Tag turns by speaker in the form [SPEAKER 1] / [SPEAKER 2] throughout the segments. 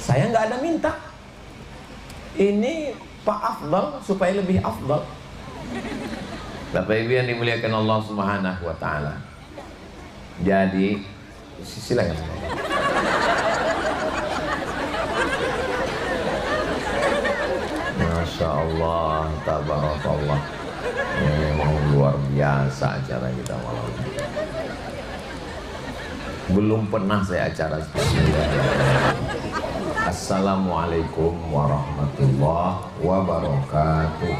[SPEAKER 1] Saya nggak ada minta. Ini Pak Afdal supaya lebih afdal. Bapak Ibu yang dimuliakan Allah Subhanahu wa taala. Jadi silakan. Masya Allah, tabarakallah. Ini memang luar biasa acara kita malam ini. Belum pernah saya acara seperti ini. Assalamualaikum warahmatullahi wabarakatuh.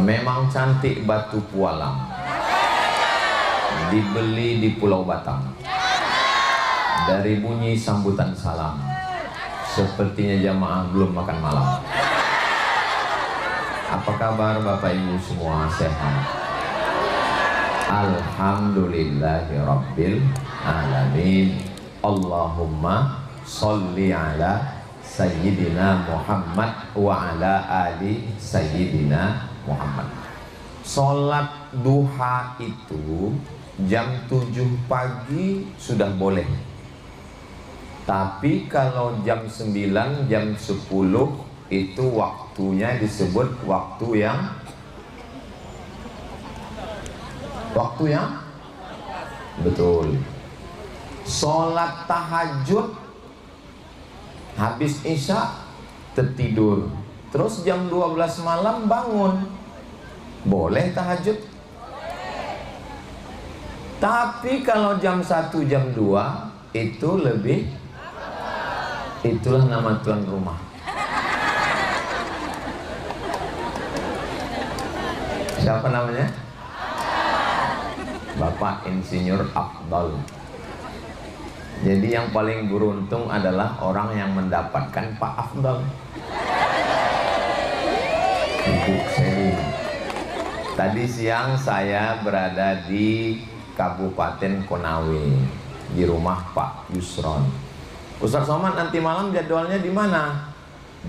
[SPEAKER 1] Memang cantik batu pualam, dibeli di Pulau Batam. Dari bunyi sambutan salam, sepertinya jamaah belum makan malam. Apa kabar Bapak Ibu semua, sehat? Alhamdulillahirabbil alamin. Allahumma sholli ala sayyidina Muhammad wa ala ali sayyidina Muhammad. Sholat duha itu jam 7 pagi sudah boleh. Tapi kalau jam 9, jam 10 itu waktunya disebut waktu yang betul. Sholat tahajud habis isya tertidur, terus jam 12 malam bangun, boleh tahajud. Tapi kalau jam 1, jam 2 itu lebih, itulah nama tuan rumah. Siapa namanya? Bapak Insinyur Afdal. Jadi yang paling beruntung adalah orang yang mendapatkan Pak Afdal. Ibu Selin. Tadi siang saya berada di Kabupaten Konawe, di rumah Pak Yusron. Ustaz Somad, nanti malam jadwalnya di mana?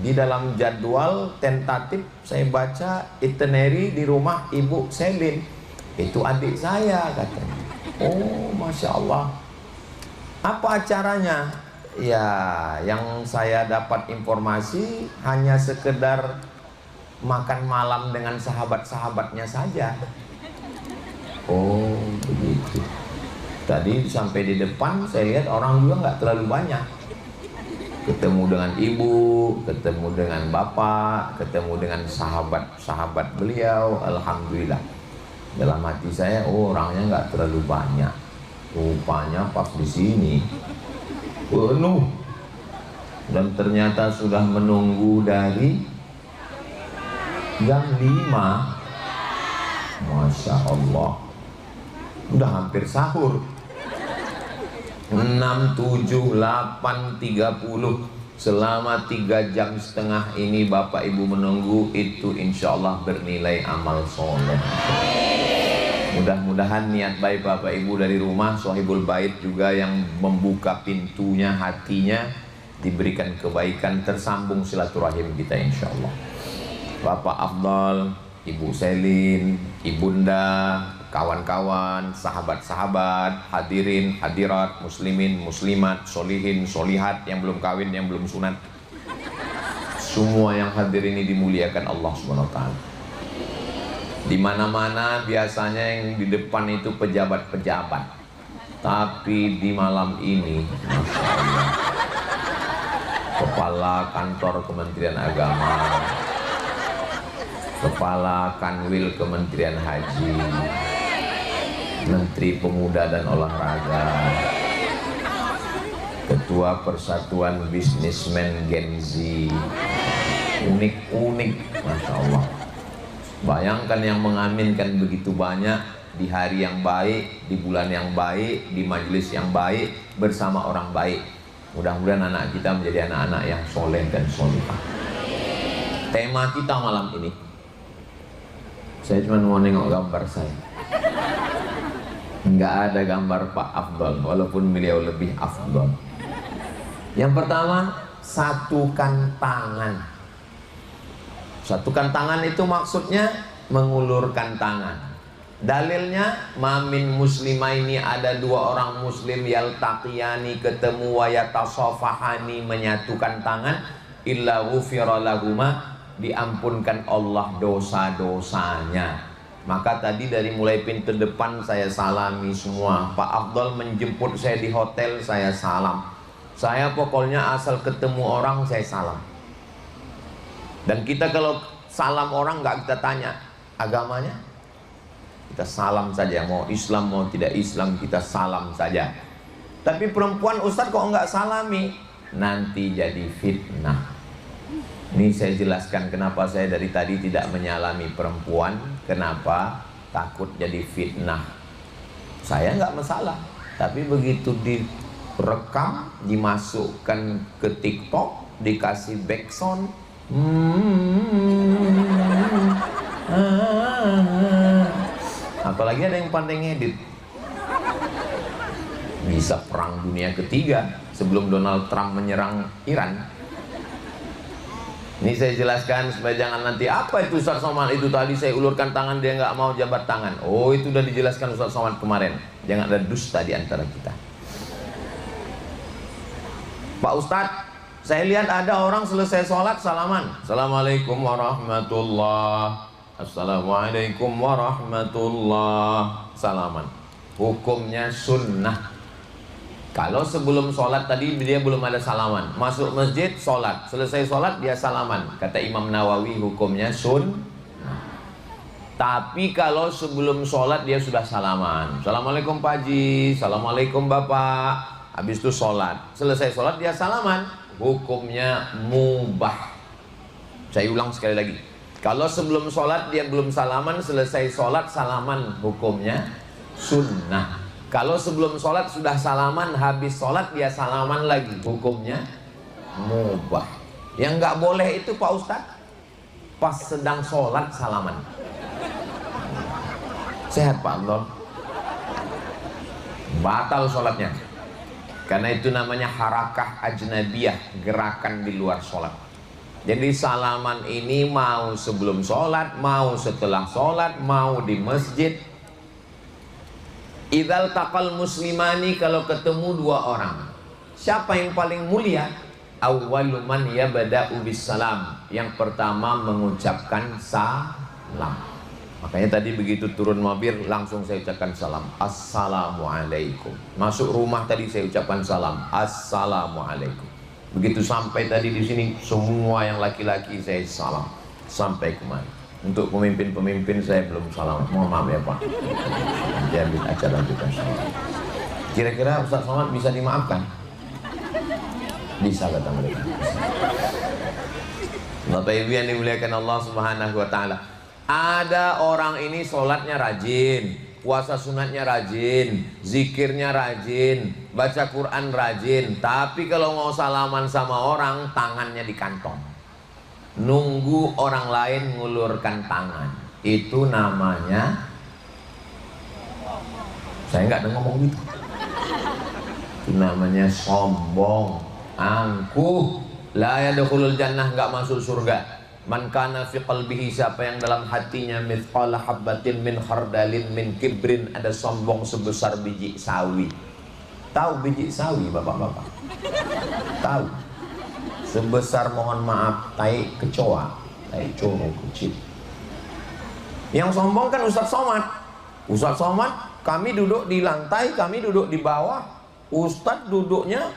[SPEAKER 1] Di dalam jadwal tentatif saya baca itinerary di rumah Ibu Selin. Itu adik saya katanya. Oh, Masya Allah. Apa acaranya? Ya, yang saya dapat informasi hanya sekedar makan malam dengan sahabat-sahabatnya saja. Oh, begitu. Tadi sampai di depan saya lihat orang juga nggak terlalu banyak. Ketemu dengan ibu, ketemu dengan bapak, ketemu dengan sahabat-sahabat beliau. Alhamdulillah. Dalam hati saya, oh orangnya nggak terlalu banyak. Rupanya pas di sini penuh, dan ternyata sudah menunggu dari jam 5. Masya Allah, udah hampir sahur. 6, 7, 8, 30. Selama 3,5 jam ini Bapak Ibu menunggu, itu insya Allah bernilai amal soleh. Mudah-mudahan niat baik Bapak Ibu dari rumah, Sohibul Bait juga yang membuka pintunya, hatinya, diberikan kebaikan, tersambung silaturahim kita insya Allah. Bapak Afdal, Ibu Selin, Ibunda, kawan-kawan, sahabat-sahabat, hadirin, hadirat, muslimin, muslimat, solihin, solihat, yang belum kawin, yang belum sunat, semua yang hadir ini dimuliakan Allah Subhanahu wa taala. Di mana-mana biasanya yang di depan itu pejabat-pejabat, tapi di malam ini, Masya Allah, Kepala Kantor Kementerian Agama, Kepala Kanwil Kementerian Haji, Menteri Pemuda dan Olahraga, Ketua Persatuan Bisnismen Gen Z, unik-unik, Masya Allah. Bayangkan yang mengaminkan begitu banyak di hari yang baik, di bulan yang baik, di majelis yang baik, bersama orang baik. Mudah-mudahan anak kita menjadi anak-anak yang soleh dan solihah. Tema kita malam ini, saya cuma mau nengok gambar saya. Nggak ada gambar Pak Afdal, walaupun beliau lebih afdal. Yang pertama, satukan tangan. Satukan tangan itu maksudnya mengulurkan tangan. Dalilnya, mamin muslimaini, ada dua orang muslim yaltaqiyani, ketemu, wa yatasafahani, menyatukan tangan, illa ghufira lahuma, diampunkan Allah dosa-dosanya. Maka tadi dari mulai pintu depan saya salami semua. Pak Afdal menjemput saya di hotel, saya salam. Saya pokoknya asal ketemu orang saya salam. Dan kita kalau salam orang nggak kita tanya agamanya, kita salam saja, mau Islam mau tidak Islam kita salam saja. Tapi perempuan Ustadz kok nggak salami, nanti jadi fitnah. Ini saya jelaskan kenapa saya dari tadi tidak menyalami perempuan. Kenapa? Takut jadi fitnah. Saya nggak masalah, tapi begitu direkam, dimasukkan ke TikTok, dikasih backsound, apalagi ada yang pandai ngedit, bisa perang dunia ketiga sebelum Donald Trump menyerang Iran. Ini saya jelaskan supaya jangan nanti apa itu Ustaz Somad itu tadi saya ulurkan tangan dia nggak mau jabat tangan. Oh itu udah dijelaskan Ustaz Somad kemarin. Jangan ada dusta di antara kita. Pak Ustadz, saya lihat ada orang selesai sholat salaman. Assalamualaikum warahmatullah. Assalamualaikum warahmatullah. Salaman. Hukumnya sunnah. Kalau sebelum sholat tadi dia belum ada salaman, masuk masjid sholat, selesai sholat dia salaman. Kata Imam Nawawi hukumnya sunnah. Tapi kalau sebelum sholat dia sudah salaman, Assalamualaikum Pak Haji, Assalamualaikum Bapak. Habis itu sholat, selesai sholat dia salaman, hukumnya mubah. Saya ulang sekali lagi. Kalau sebelum sholat dia belum salaman, selesai sholat salaman, hukumnya sunnah. Kalau sebelum sholat sudah salaman, habis sholat dia salaman lagi, hukumnya mubah. Yang nggak boleh itu Pak Ustadz, pas sedang sholat salaman. Sehat Pak Allah, batal sholatnya. Karena itu namanya harakah ajnabiyah, gerakan di luar sholat. Jadi salaman ini mau sebelum sholat, mau setelah sholat, mau di masjid. Idzal taqal muslimani, kalau ketemu dua orang, siapa yang paling mulia? Awwalu man yabda'u bis salam, yang pertama mengucapkan salam. Makanya tadi begitu turun mobil langsung saya ucapkan salam, assalamualaikum. Masuk rumah tadi saya ucapkan salam, assalamualaikum. Begitu sampai tadi di sini semua yang laki-laki saya salam sampai kemana. Untuk pemimpin-pemimpin saya belum salam. Mohon maaf ya Pak. Nanti ambil acara kita salam. Kira-kira Ustaz Somad bisa dimaafkan? Bisa kata mereka. Bapak Ibu yang dimuliakan Allah Subhanahu wa taala. Ada orang ini sholatnya rajin, puasa sunatnya rajin, zikirnya rajin, baca Quran rajin, tapi kalau mau salaman sama orang tangannya di kantong. Nunggu orang lain ngulurkan tangan, itu namanya, saya nggak ada ngomong gitu, itu namanya sombong, angkuh. La yadkhulul jannah, nggak masuk surga. Man kana fi qalbihi, siapa yang dalam hatinya mithqala habbatin min khardalin min kibrin, ada sombong sebesar biji sawi. Tahu biji sawi bapak-bapak? Tahu? Sebesar, mohon maaf, tai kecoa, tai coro kecil. Yang sombong kan Ustaz Somad. Ustaz Somad, kami duduk di lantai, kami duduk di bawah. Ustaz duduknya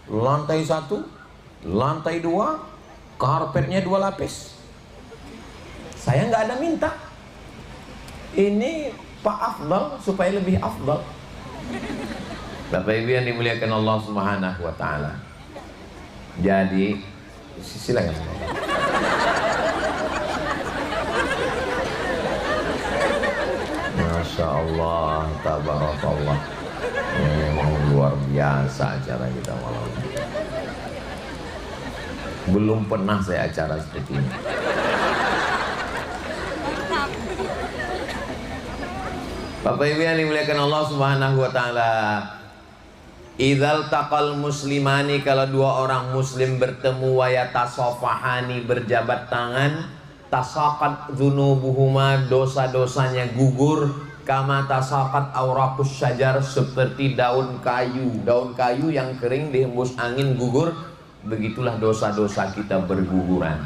[SPEAKER 1] lantai 1, lantai 2, karpetnya 2 lapis. Saya nggak ada minta. Ini Pak Afdal supaya lebih afdal. Bapak Ibu yang dimuliakan Allah Subhanahu wa taala. Jadi silakan. Masya Allah, tabarakallah. Memang luar biasa acara kita malam ini. Belum pernah saya acara seperti ini. Bapak Ibu yang dimuliakan Allah Subhanahu wa taala. Idzal taqal muslimani, kalau dua orang muslim bertemu, wa yatasafahani, berjabat tangan, tasaqat dzunubuhuma, dosa-dosanya gugur, Kama tasaqat auraqus syajar, seperti daun kayu yang kering dihembus angin gugur, begitulah dosa-dosa kita berguguran.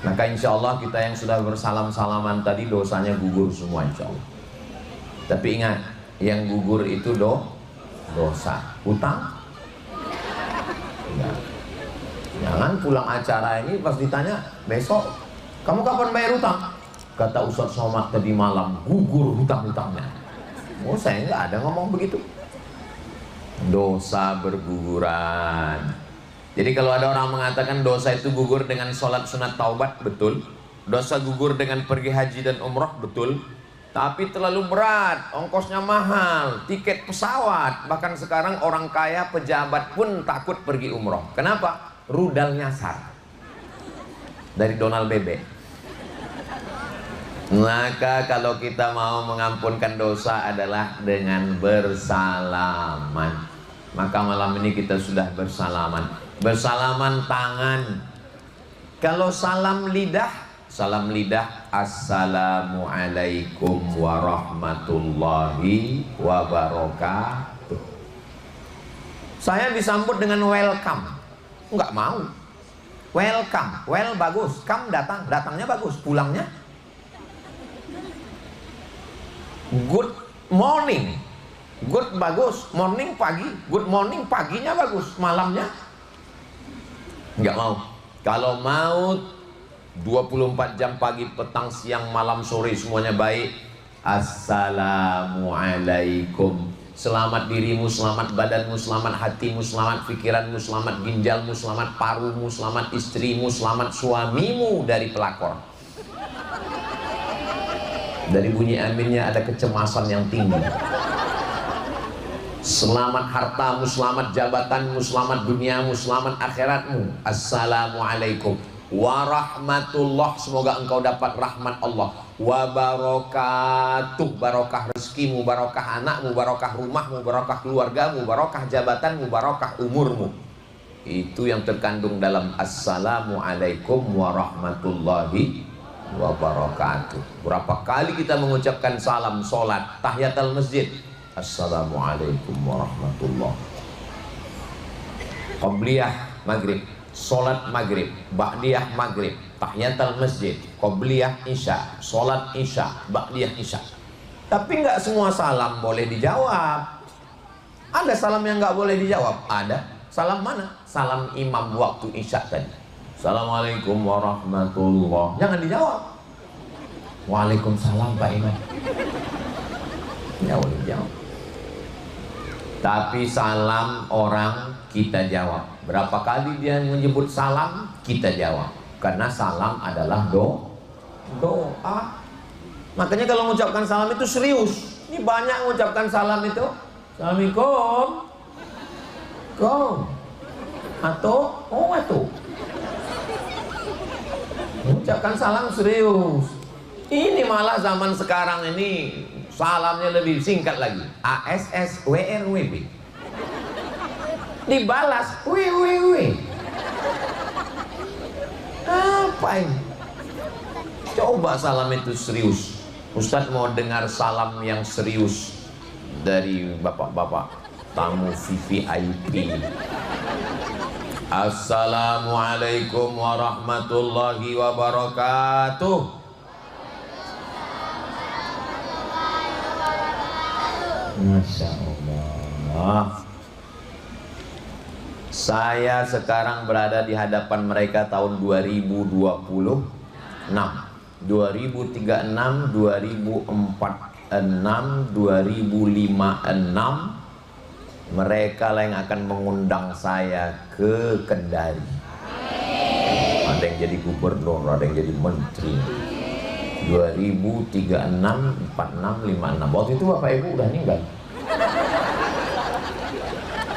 [SPEAKER 1] Maka insya Allah kita yang sudah bersalam-salaman tadi dosanya gugur semua insya Allah. Tapi ingat, yang gugur itu dosa. Hutang? Ya. Jangan pulang acara ini pas ditanya besok, kamu kapan bayar hutang? Kata Ustaz Somad tadi malam, gugur hutang-hutangnya. Oh, saya nggak ada ngomong begitu. Dosa berguguran. Jadi kalau ada orang mengatakan dosa itu gugur dengan sholat sunat taubat, betul. Dosa gugur dengan pergi haji dan umroh, betul. Tapi terlalu berat, ongkosnya mahal, tiket pesawat. Bahkan sekarang orang kaya, pejabat pun takut pergi umroh. Kenapa? Rudal nyasar. Dari Donald Bebek. Maka kalau kita mau mengampunkan dosa adalah dengan bersalaman. Maka malam ini kita sudah bersalaman. Bersalaman tangan. Kalau salam lidah, assalamualaikum warahmatullahi wabarakatuh. Saya disambut dengan welcome. Enggak mau. Welcome, well bagus, come datangnya bagus, pulangnya good morning, good bagus, morning pagi, good morning paginya bagus, malamnya nggak mau. Kalau mau 24 jam pagi, petang, siang, malam, sore semuanya baik. Assalamualaikum. Selamat dirimu, selamat badanmu, selamat hatimu, selamat pikiranmu, selamat ginjalmu, selamat parumu, selamat istrimu, selamat suamimu dari pelakor. Dari bunyi aminnya ada kecemasan yang tinggi. Selamat hartamu, selamat jabatanmu, selamat duniamu, selamat akhiratmu. Assalamualaikum warahmatullah. Semoga engkau dapat rahmat Allah. Wabarakatuh. Barokah rezekimu, barokah anakmu, barokah rumahmu, barokah keluargamu, barokah jabatanmu, barokah umurmu. Itu yang terkandung dalam assalamualaikum warahmatullahi wabarakatuh. Berapa kali kita mengucapkan salam sholat tahiyatul masjid, assalamualaikum warahmatullah. Qabliyah maghrib, sholat maghrib, ba'diyah maghrib, tahiyatul masjid, qabliyah isya, sholat isya, ba'diyah isya. Tapi nggak semua salam boleh dijawab. Ada salam yang nggak boleh dijawab. Ada. Salam mana? Salam imam waktu isya tadi. Assalamualaikum warahmatullah. Jangan dijawab. Waalaikumsalam Pak Imam. Ya boleh jawab. Tapi salam orang kita jawab. Berapa kali dia menyebut salam, kita jawab. Karena salam adalah doa. Makanya kalau mengucapkan salam itu serius. Ini banyak mengucapkan salam itu. Assalamualaikum. Kom. Atau itu. Mengucapkan salam serius. Ini malah zaman sekarang ini salamnya lebih singkat lagi. ASS WRWB. Dibalas WWW. Apa ini? Coba salam itu serius. Ustadz mau dengar salam yang serius dari bapak-bapak tamu VVIP. Assalamualaikum warahmatullahi wabarakatuh. Masya Allah. Saya sekarang berada di hadapan mereka tahun 2026, 2036, 2046, 2056. Mereka lah yang akan mengundang saya ke Kendari. Ada yang jadi gubernur, ada yang jadi menteri. 2036, 46, 56. Waktu itu Bapak Ibu udah meninggal.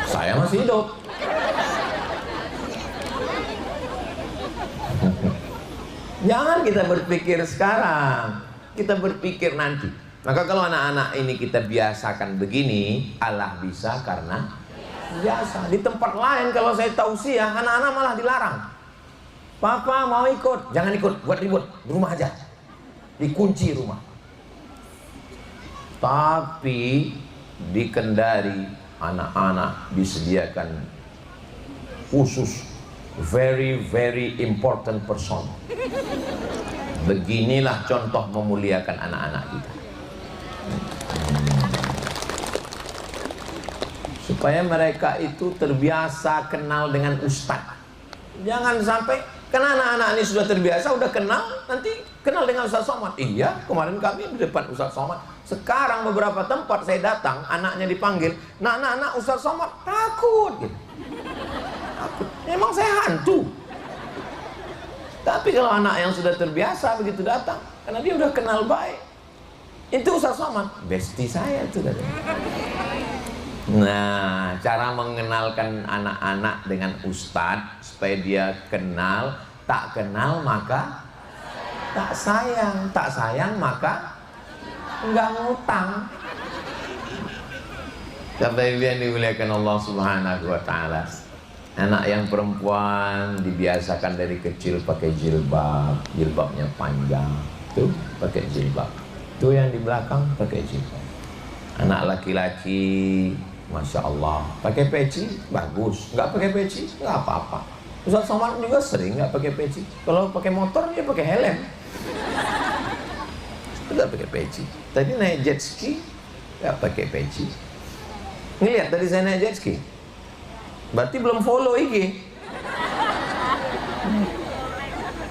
[SPEAKER 1] Saya masih hidup. Jangan kita berpikir sekarang, kita berpikir nanti. Maka kalau anak-anak ini kita biasakan begini, Allah bisa karena biasa. Di tempat lain kalau saya tausiah, anak-anak malah dilarang. Papa mau ikut, jangan ikut, buat ribut, di rumah aja. Dikunci rumah. Tapi di Kendari anak-anak disediakan khusus very very important person. Beginilah contoh memuliakan anak-anak kita. Supaya mereka itu terbiasa kenal dengan ustadz. Jangan sampai, karena anak-anak ini sudah terbiasa, udah kenal, nanti kenal dengan Ustaz Somad. Iya, kemarin kami di depan Ustaz Somad. Sekarang beberapa tempat saya datang, anaknya dipanggil, nak Ustaz Somad, takut gitu. Takut. Emang saya hantu. Tapi kalau anak yang sudah terbiasa begitu datang, karena dia udah kenal baik, itu Ustaz Somad, bestie saya itu. Nah, cara mengenalkan anak-anak dengan ustadz supaya dia kenal, tak kenal maka tak sayang maka enggak ngutang. Bapak Ibu yang dimuliakan Allah Subhanahu wa taala. Anak yang perempuan dibiasakan dari kecil pakai jilbab, jilbabnya panjang. Tuh, pakai jilbab. Tuh yang di belakang pakai jilbab. Anak laki-laki, Masya Allah, pakai peci bagus, nggak pakai peci nggak apa-apa. Ustaz Somad juga sering nggak pakai peci. Kalau pakai motor dia pakai helm, nggak pakai peci. Tadi naik jet ski nggak pakai peci. Ngelihat tadi saya naik jet ski, berarti belum follow IG.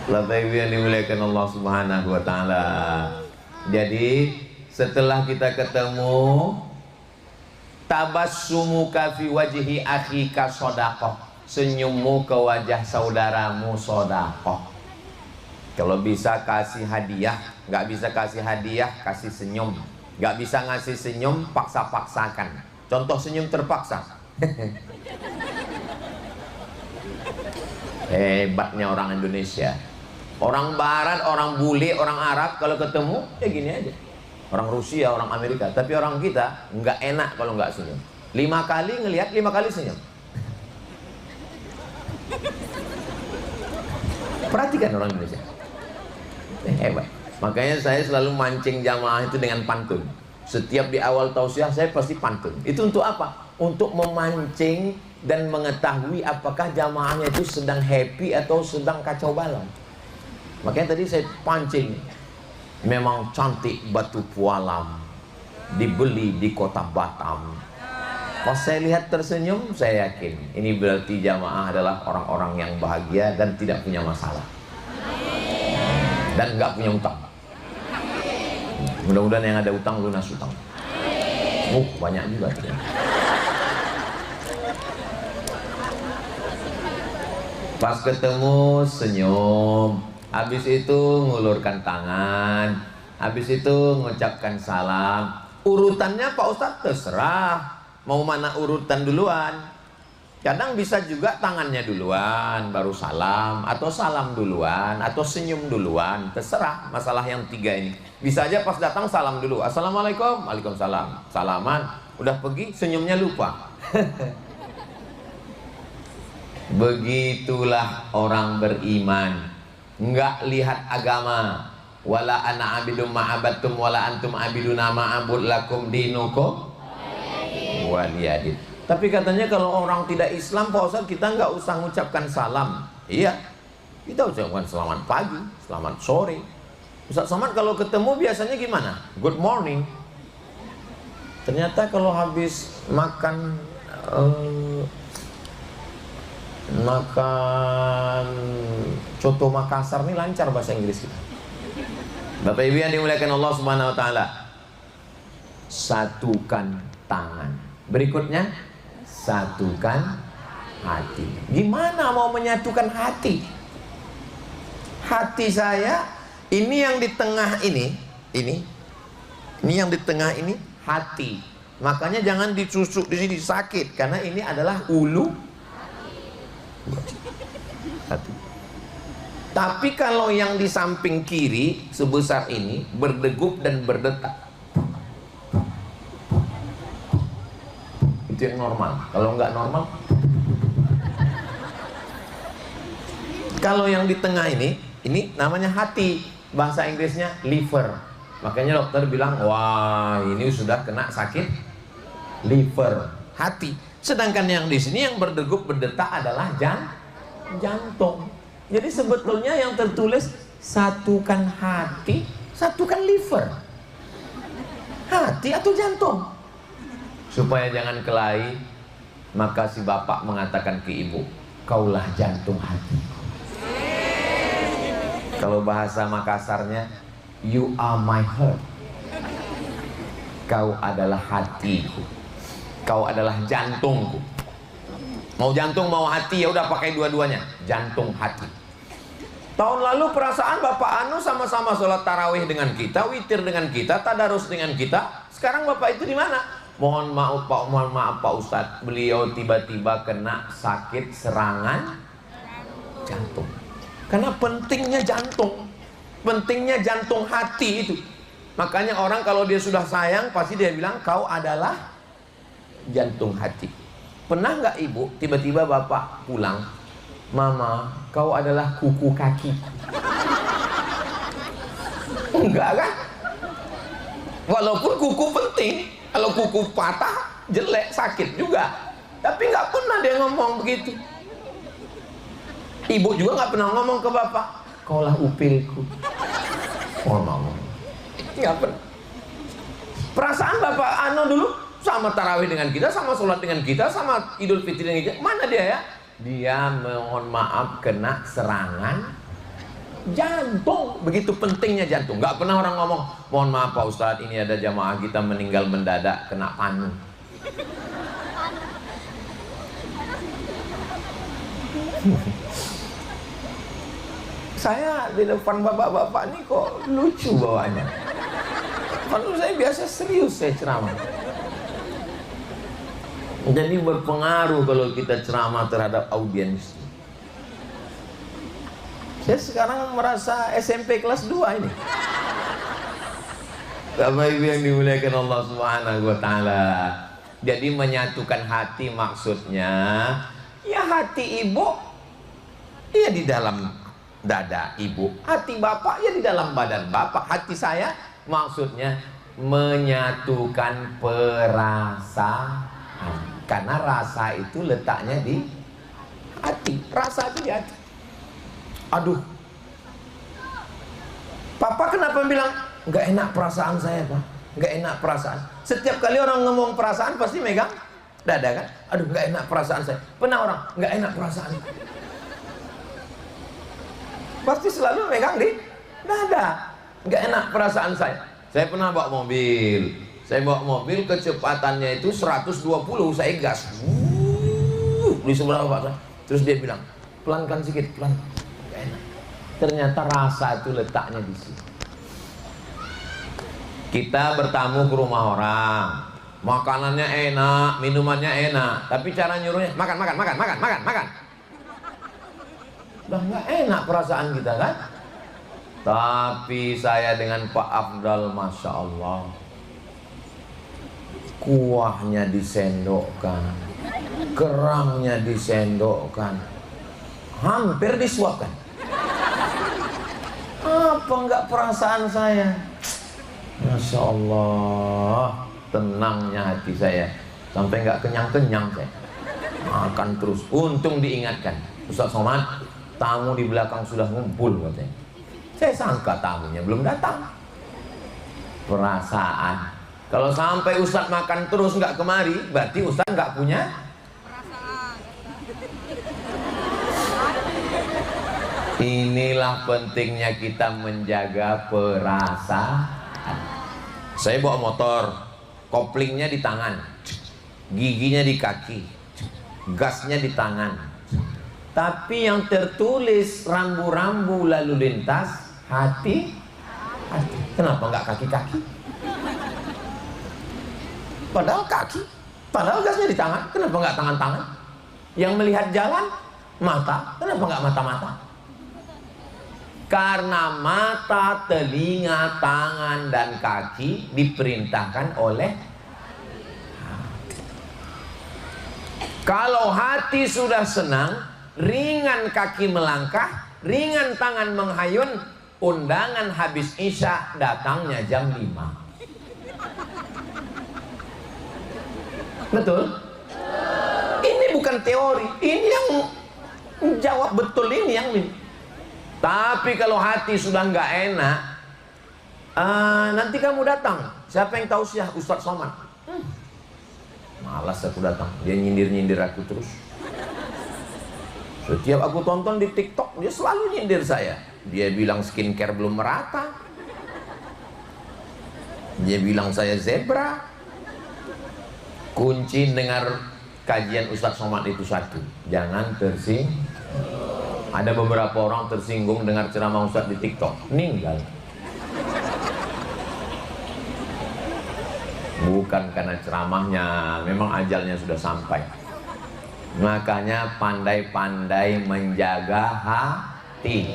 [SPEAKER 1] Bapak Ibu yang dimuliakan Allah Subhanahu wa taala. Jadi setelah kita ketemu, tabassumuka fi wajhi akhika shadaqah, senyummu ke wajah saudaramu shadaqah. Kalau bisa kasih hadiah, nggak bisa kasih hadiah kasih senyum. Nggak bisa ngasih senyum, paksa-paksakan. Contoh senyum terpaksa. Hebatnya orang Indonesia. Orang Barat, orang bule, orang Arab kalau ketemu ya gini aja. Orang Rusia, orang Amerika, tapi orang kita nggak enak kalau nggak senyum. 5 kali ngelihat, 5 kali senyum. Perhatikan orang Indonesia. Hebat. Makanya saya selalu mancing jamaah itu dengan pantun. Setiap di awal tausiah saya pasti pantun. Itu untuk apa? Untuk memancing dan mengetahui apakah jamaahnya itu sedang happy atau sedang kacau balau. Makanya tadi saya pancing. Memang cantik batu pualam, dibeli di kota Batam. Pas saya lihat tersenyum, saya yakin ini berarti jamaah adalah orang-orang yang bahagia dan tidak punya masalah dan nggak punya utang. Mudah-mudahan yang ada utang lunas utang. Banyak juga. Pas ketemu senyum, habis itu ngulurkan tangan, habis itu mengucapkan salam. Urutannya Pak Ustadz terserah, mau mana urutan duluan. Kadang bisa juga tangannya duluan, baru salam, atau salam duluan, atau senyum duluan. Terserah masalah yang 3 ini. Bisa aja pas datang salam dulu, Assalamualaikum, Waalaikumsalam. Salaman, udah pergi senyumnya lupa. Begitulah orang beriman. Enggak lihat agama. Wala ana abidum ma'abattum wala antum abiduna ma'abud lakum dinukum waliyadin. Tapi katanya kalau orang tidak Islam, Pak Ustadz, kita nggak usah mengucapkan salam. Iya, kita ucapkan selamat pagi, selamat sore. Ustadz Somad kalau ketemu biasanya gimana? Good morning. Ternyata kalau habis makan coto Makassar nih lancar bahasa Inggris kita. Bapak Ibu yang dimuliakan Allah Subhanahu wa taala, satukan tangan. Berikutnya, satukan hati. Gimana mau menyatukan hati? Hati saya ini yang di tengah ini yang di tengah ini hati. Makanya jangan ditusuk di sini sakit, karena ini adalah ulu hati. Tapi kalau yang di samping kiri sebesar ini berdegup dan berdetak, itu yang normal. Kalau nggak normal, kalau yang di tengah ini namanya hati, bahasa Inggrisnya liver. Makanya dokter bilang, wah ini sudah kena sakit liver, hati. Sedangkan yang di sini yang berdegup berdetak adalah jantung. Jadi sebetulnya yang tertulis satukan hati, satukan liver. Hati atau jantung. Supaya jangan kelahi, maka si bapak mengatakan ke ibu, kaulah jantung hatiku. Kalau bahasa Makassarnya, you are my heart. Kau adalah hatiku. Kau adalah jantungku. Mau jantung mau hati, ya udah pakai dua-duanya. Jantung hati. Tahun lalu perasaan Bapak Anu sama-sama sholat tarawih dengan kita, witir dengan kita, tadarus dengan kita. Sekarang Bapak itu di mana? Mohon maaf Pak Ustadz, beliau tiba-tiba kena sakit serangan jantung. Karena pentingnya jantung, pentingnya jantung hati itu. Makanya orang kalau dia sudah sayang, pasti dia bilang kau adalah jantung hati. Pernah nggak ibu tiba-tiba bapak pulang, mama kau adalah kuku kaki? Enggak kan? Walaupun kuku penting, kalau kuku patah jelek sakit juga, tapi nggak pernah dia ngomong begitu. Ibu juga nggak pernah ngomong ke bapak, kaulah upilku. Oh ngomong, nggak pernah. Perasaan bapak Ano dulu sama tarawih dengan kita, sama sholat dengan kita, sama idul fitri dengan kita. Mana dia ya? Dia mohon maaf kena serangan jantung. Begitu pentingnya jantung. Nggak pernah orang ngomong, mohon maaf Pak Ustadz, ini ada jamaah kita meninggal mendadak kena panu. Saya di depan bapak-bapak ini kok lucu bawaannya. Menurut saya biasa serius saya ceramah. Jadi berpengaruh kalau kita ceramah terhadap audiens. Saya sekarang merasa SMP kelas 2 ini. Bapak Ibu yang dimuliakan Allah Subhanahu wa taala. Jadi menyatukan hati maksudnya, ya hati ibu ya di dalam dada ibu, hati bapak ya di dalam badan bapak. Hati saya maksudnya menyatukan perasaan. Karena rasa itu letaknya di hati. Rasa itu di hati. Aduh, papa kenapa bilang nggak enak perasaan saya pak? Nggak enak perasaan. Setiap kali orang ngomong perasaan pasti megang dada kan? Aduh nggak enak perasaan saya. Pernah orang nggak enak perasaan? Pasti selalu megang di dada. Nggak enak perasaan saya. Saya pernah bawa mobil. Saya bawa mobil, kecepatannya itu 120, saya gas. Di sebelah bapak. Terus dia bilang, pelankan sedikit, pelan. Nggak enak. Ternyata rasa itu letaknya di sini. Kita bertamu ke rumah orang, makanannya enak, minumannya enak, tapi cara nyuruhnya makan. Udah nggak enak perasaan kita kan? Tapi saya dengan Pak Afdal, masya Allah, kuahnya disendokkan, kerangnya disendokkan, hampir disuapkan. Apa enggak perasaan saya? Masya Allah, tenangnya hati saya, sampai enggak kenyang-kenyang saya. Makan terus, untung diingatkan. Ustaz Somad, tamu di belakang sudah ngumpul katanya. Saya sangka tamunya belum datang. Perasaan. Kalau sampai Ustaz makan terus nggak kemari, berarti Ustaz nggak punya perasaan. Inilah pentingnya kita menjaga perasaan. Saya bawa motor, koplingnya di tangan, giginya di kaki, gasnya di tangan. Tapi yang tertulis rambu-rambu lalu lintas, hati. Kenapa nggak kaki-kaki? Padahal kaki, padahal gasnya di tangan, kenapa nggak tangan-tangan? Yang melihat jalan, mata, kenapa nggak mata-mata? Karena mata, telinga, tangan, dan kaki diperintahkan oleh hati. Kalau hati sudah senang, ringan kaki melangkah, ringan tangan menghayun, undangan habis Isya, datangnya jam 5. Betul? Ini bukan teori, ini yang jawab betul, ini yang ini. Tapi kalau hati sudah nggak enak, nanti kamu datang, siapa yang tahu sih Ustadz Somad? Malas aku datang, dia nyindir-nyindir aku terus. Setiap aku tonton di TikTok, dia selalu nyindir saya. Dia bilang skincare belum merata, dia bilang saya zebra. Kunci dengar kajian Ustadz Somad itu satu, jangan tersinggung. Ada beberapa orang tersinggung dengar ceramah Ustadz di TikTok, meninggal. Bukan karena ceramahnya, memang ajalnya sudah sampai. Makanya pandai-pandai menjaga hati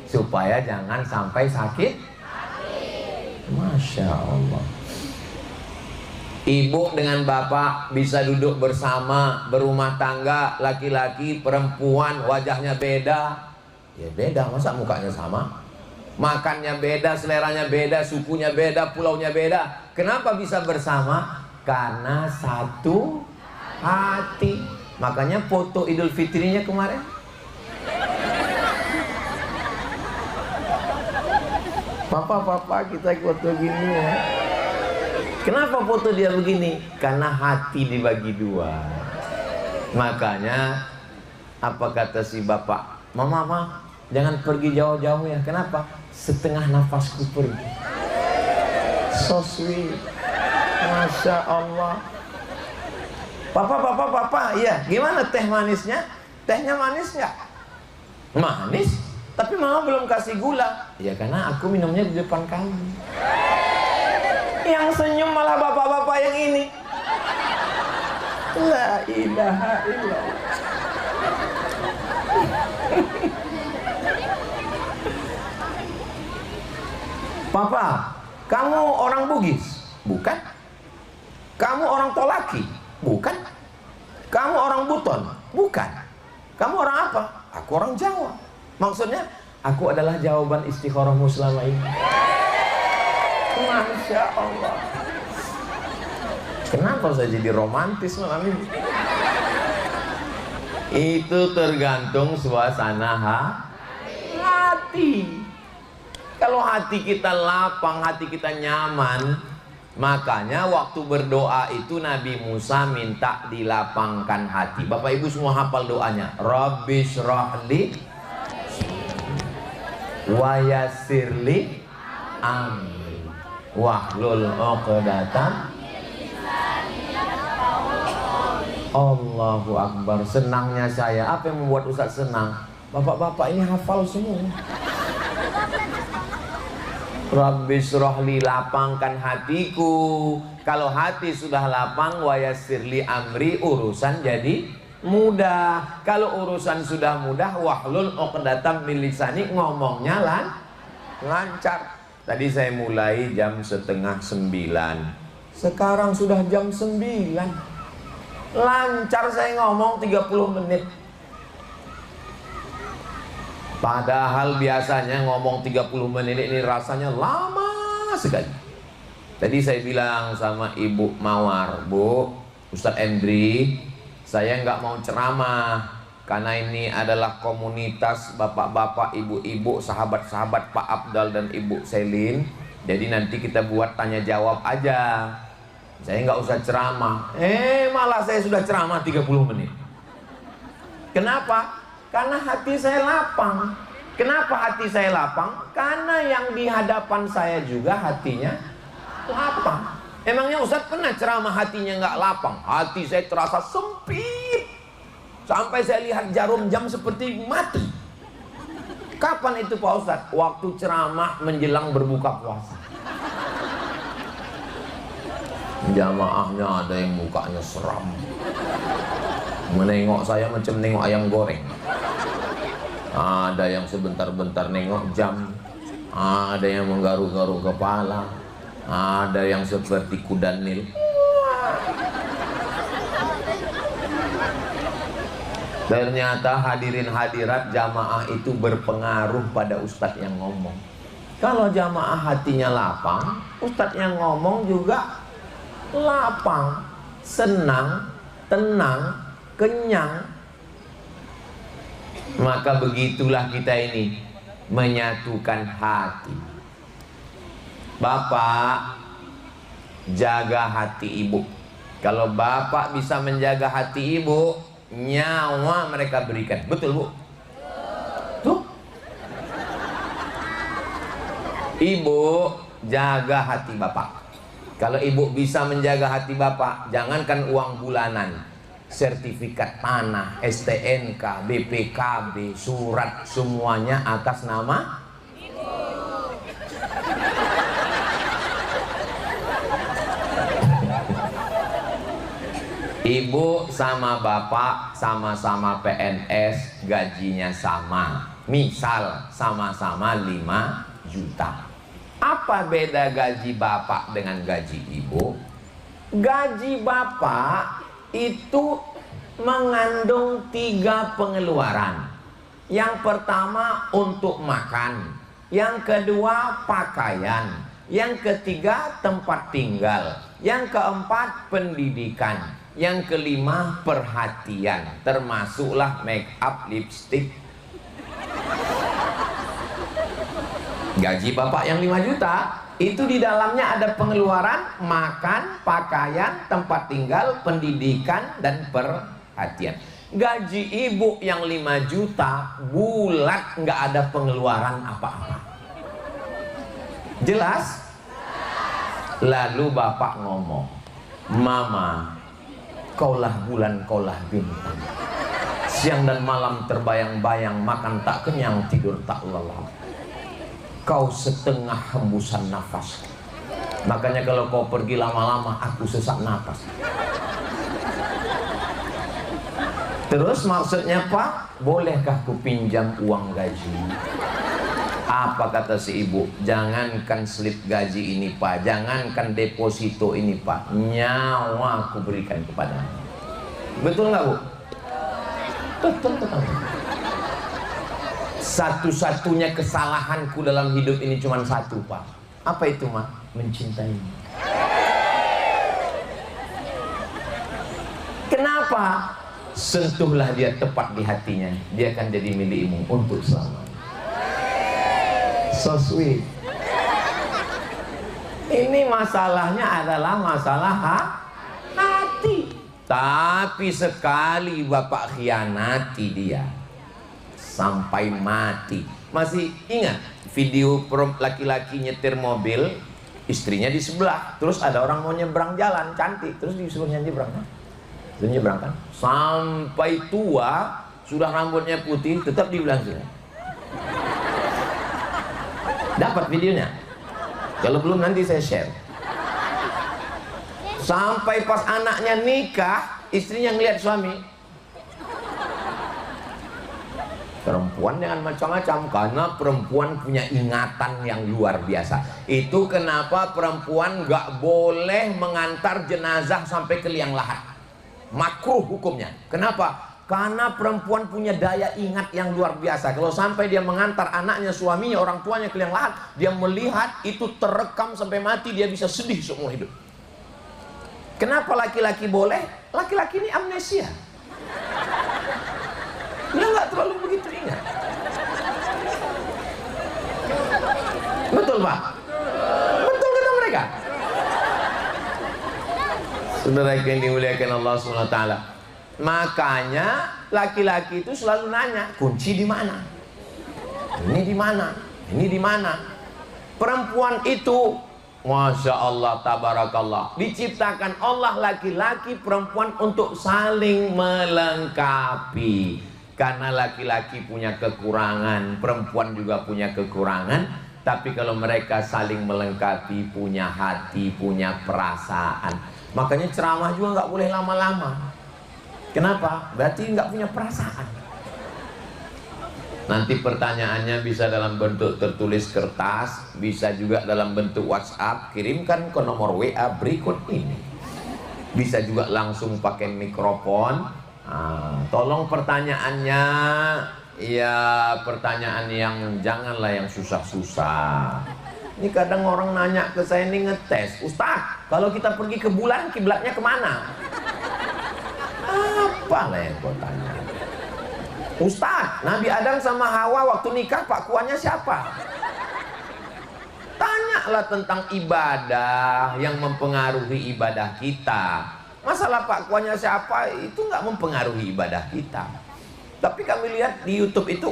[SPEAKER 1] supaya jangan sampai sakit. Masya Allah. Ibu dengan bapak bisa duduk bersama, berumah tangga, laki-laki, perempuan, wajahnya beda. Ya beda, masa mukanya sama? Makannya beda, seleranya beda, sukunya beda, pulaunya beda. Kenapa bisa bersama? Karena satu hati. Makanya foto Idul Fitrinya kemarin, Papa kita foto gini ya. Kenapa foto dia begini? Karena hati dibagi dua. Makanya apa kata si bapak? Mama, jangan pergi jauh-jauh ya. Kenapa? Setengah nafasku pergi. So sweet. Masya Allah. Papa, iya. Gimana teh manisnya? Tehnya manis nggak? Manis. Tapi mama belum kasih gula. Ya karena aku minumnya di depan kamu. Yang senyum malah bapak-bapak yang ini. La ilaha illallah. Papa, kamu orang Bugis? Bukan. Kamu orang Tolaki? Bukan. Kamu orang Buton? Bukan. Kamu orang apa? Aku orang Jawa. Maksudnya, aku adalah jawaban istikharahmu selama ini. Masya Allah. Kenapa saya jadi romantis malam ini? Itu tergantung suasana hati. Kalau hati kita lapang, hati kita nyaman, makanya waktu berdoa itu Nabi Musa minta dilapangkan hati. Bapak Ibu semua hafal doanya. Rabbi shrahli wa yassirli amri wahlul 'uqdatam. Allahu Akbar. Senangnya saya. Apa yang membuat Ustaz senang? Bapak-bapak ini hafal semua. Rabbi shrahli, lapangkan hatiku. Kalau hati sudah lapang, wa yassirli amri, urusan jadi mudah. Kalau urusan sudah mudah, wahlul 'uqdatam min lisani, ngomongnya lancar. Tadi saya mulai jam 8:30. Sekarang sudah jam 9. Lancar saya ngomong 30 menit. Padahal biasanya ngomong 30 menit ini rasanya lama sekali. Tadi saya bilang sama Ibu Mawar, Bu, Ustadz Endri, saya nggak mau ceramah karena ini adalah komunitas bapak-bapak, ibu-ibu, sahabat-sahabat Pak Abdal dan Ibu Selin. Jadi nanti kita buat tanya jawab aja. Saya nggak usah ceramah. Malah saya sudah ceramah 30 menit. Kenapa? Karena hati saya lapang. Kenapa hati saya lapang? Karena yang di hadapan saya juga hatinya lapang. Emangnya Ustadz pernah ceramah hatinya nggak lapang? Hati saya terasa sempit. Sampai saya lihat jarum jam seperti mati. Kapan itu Pak Ustadz? Waktu ceramah menjelang berbuka puasa. Jamaahnya ada yang mukanya seram, menengok saya macam nengok ayam goreng. Ada yang sebentar-bentar nengok jam, ada yang menggaru-garu kepala, ada yang seperti kuda nil. Ternyata hadirin hadirat jamaah itu berpengaruh pada ustadz yang ngomong. Kalau jamaah hatinya lapang, ustadz yang ngomong juga lapang, senang, tenang, kenyang. Maka begitulah kita ini menyatukan hati. Bapak, jaga hati ibu. Kalau bapak bisa menjaga hati ibu, nyawa mereka berikan. Betul, Bu? Tuh. Ibu, jaga hati bapak. Kalau ibu bisa menjaga hati bapak, jangankan uang bulanan, sertifikat tanah, STNK, BPKB, surat, semuanya atas nama ibu. Ibu sama bapak sama-sama PNS, gajinya sama. Misal sama-sama 5 juta. Apa beda gaji bapak dengan gaji ibu? Gaji bapak itu mengandung 3 pengeluaran. Yang pertama untuk makan, yang kedua pakaian, yang ketiga tempat tinggal, yang keempat pendidikan, yang kelima perhatian, termasuklah make up, lipstick. Gaji bapak yang 5 juta itu di dalamnya ada pengeluaran makan, pakaian, tempat tinggal, pendidikan, dan perhatian. Gaji ibu yang 5 juta bulat, nggak ada pengeluaran apa-apa. Jelas? Lalu bapak ngomong, mama, kaulah bulan, kaulah bintang, siang dan malam terbayang-bayang, makan tak kenyang, tidur tak lelap. Kau setengah hembusan nafas. Makanya kalau kau pergi lama-lama, aku sesak nafas. Terus maksudnya, Pak, bolehkah ku pinjam uang gaji? Apa kata si ibu? Jangankan slip gaji ini, Pak, jangankan deposito ini, Pak, nyawa aku berikan kepadamu. Betul nggak, Bu? Betul, betul. Satu-satunya kesalahanku dalam hidup ini cuma satu, Pak. Apa itu, Mak? Mencintaimu. Kenapa? Sentuhlah dia tepat di hatinya, dia akan jadi milikmu untuk selamanya. So sweet. Ini masalahnya adalah masalah hati. Tapi sekali bapak khianati dia, sampai mati. Masih ingat video laki-laki nyetir mobil, istrinya di sebelah, terus ada orang mau nyebrang jalan, cantik, terus disuruh nyebrang, terus nyebrang kan, sampai tua, sudah rambutnya putih, tetap di belah sini. Dapat videonya? Kalau belum nanti saya share. Sampai pas anaknya nikah, istrinya ngelihat suami. Perempuan dengan macam-macam, karena perempuan punya ingatan yang luar biasa. Itu kenapa perempuan gak boleh mengantar jenazah sampai ke liang lahat. Makruh hukumnya. Kenapa? Karena perempuan punya daya ingat yang luar biasa. Kalau sampai dia mengantar anaknya, suaminya, orang tuanya ke liang lahat, dia melihat itu terekam sampai mati, dia bisa sedih seumur hidup. Kenapa laki-laki boleh? Laki-laki ini amnesia. Dia nggak terlalu begitu ingat. Betul, Pak? Betul kata mereka. Saudara yang dimuliakan Allah SWT. Makanya laki-laki itu selalu nanya, kunci di mana? Ini di mana? Ini di mana? Perempuan itu, Masya Allah, tabarakallah, diciptakan Allah laki-laki perempuan untuk saling melengkapi. Karena laki-laki punya kekurangan, perempuan juga punya kekurangan. Tapi kalau mereka saling melengkapi, punya hati, punya perasaan. Makanya ceramah juga nggak boleh lama-lama. Kenapa? Berarti nggak punya perasaan. Nanti pertanyaannya bisa dalam bentuk tertulis kertas, bisa juga dalam bentuk WhatsApp, kirimkan ke nomor WA berikut ini. Bisa juga langsung pakai mikrofon. Tolong pertanyaannya Ya pertanyaan yang janganlah yang susah-susah. Ini kadang orang nanya ke saya ini ngetes, Ustaz, kalau kita pergi ke bulan kiblatnya kemana? Apalah yang kau tanya? Ustaz, Nabi Adam sama Hawa waktu nikah pakuannya siapa? Tanyalah tentang ibadah yang mempengaruhi ibadah kita. Masalah pakuannya siapa itu nggak mempengaruhi ibadah kita. Tapi kami lihat di YouTube itu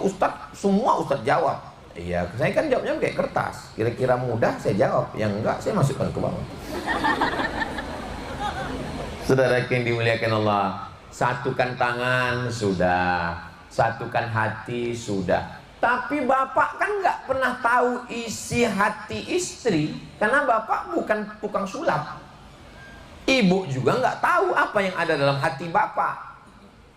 [SPEAKER 1] semua Ustadz jawab. Iya, saya kan jawabnya kayak kertas. Kira-kira mudah saya jawab, yang enggak saya masukkan ke bawah. Saudara yang dimuliakan Allah, satukan tangan sudah, satukan hati sudah. Tapi bapak kan nggak pernah tahu isi hati istri, karena bapak bukan tukang sulap. Ibu juga nggak tahu apa yang ada dalam hati bapak.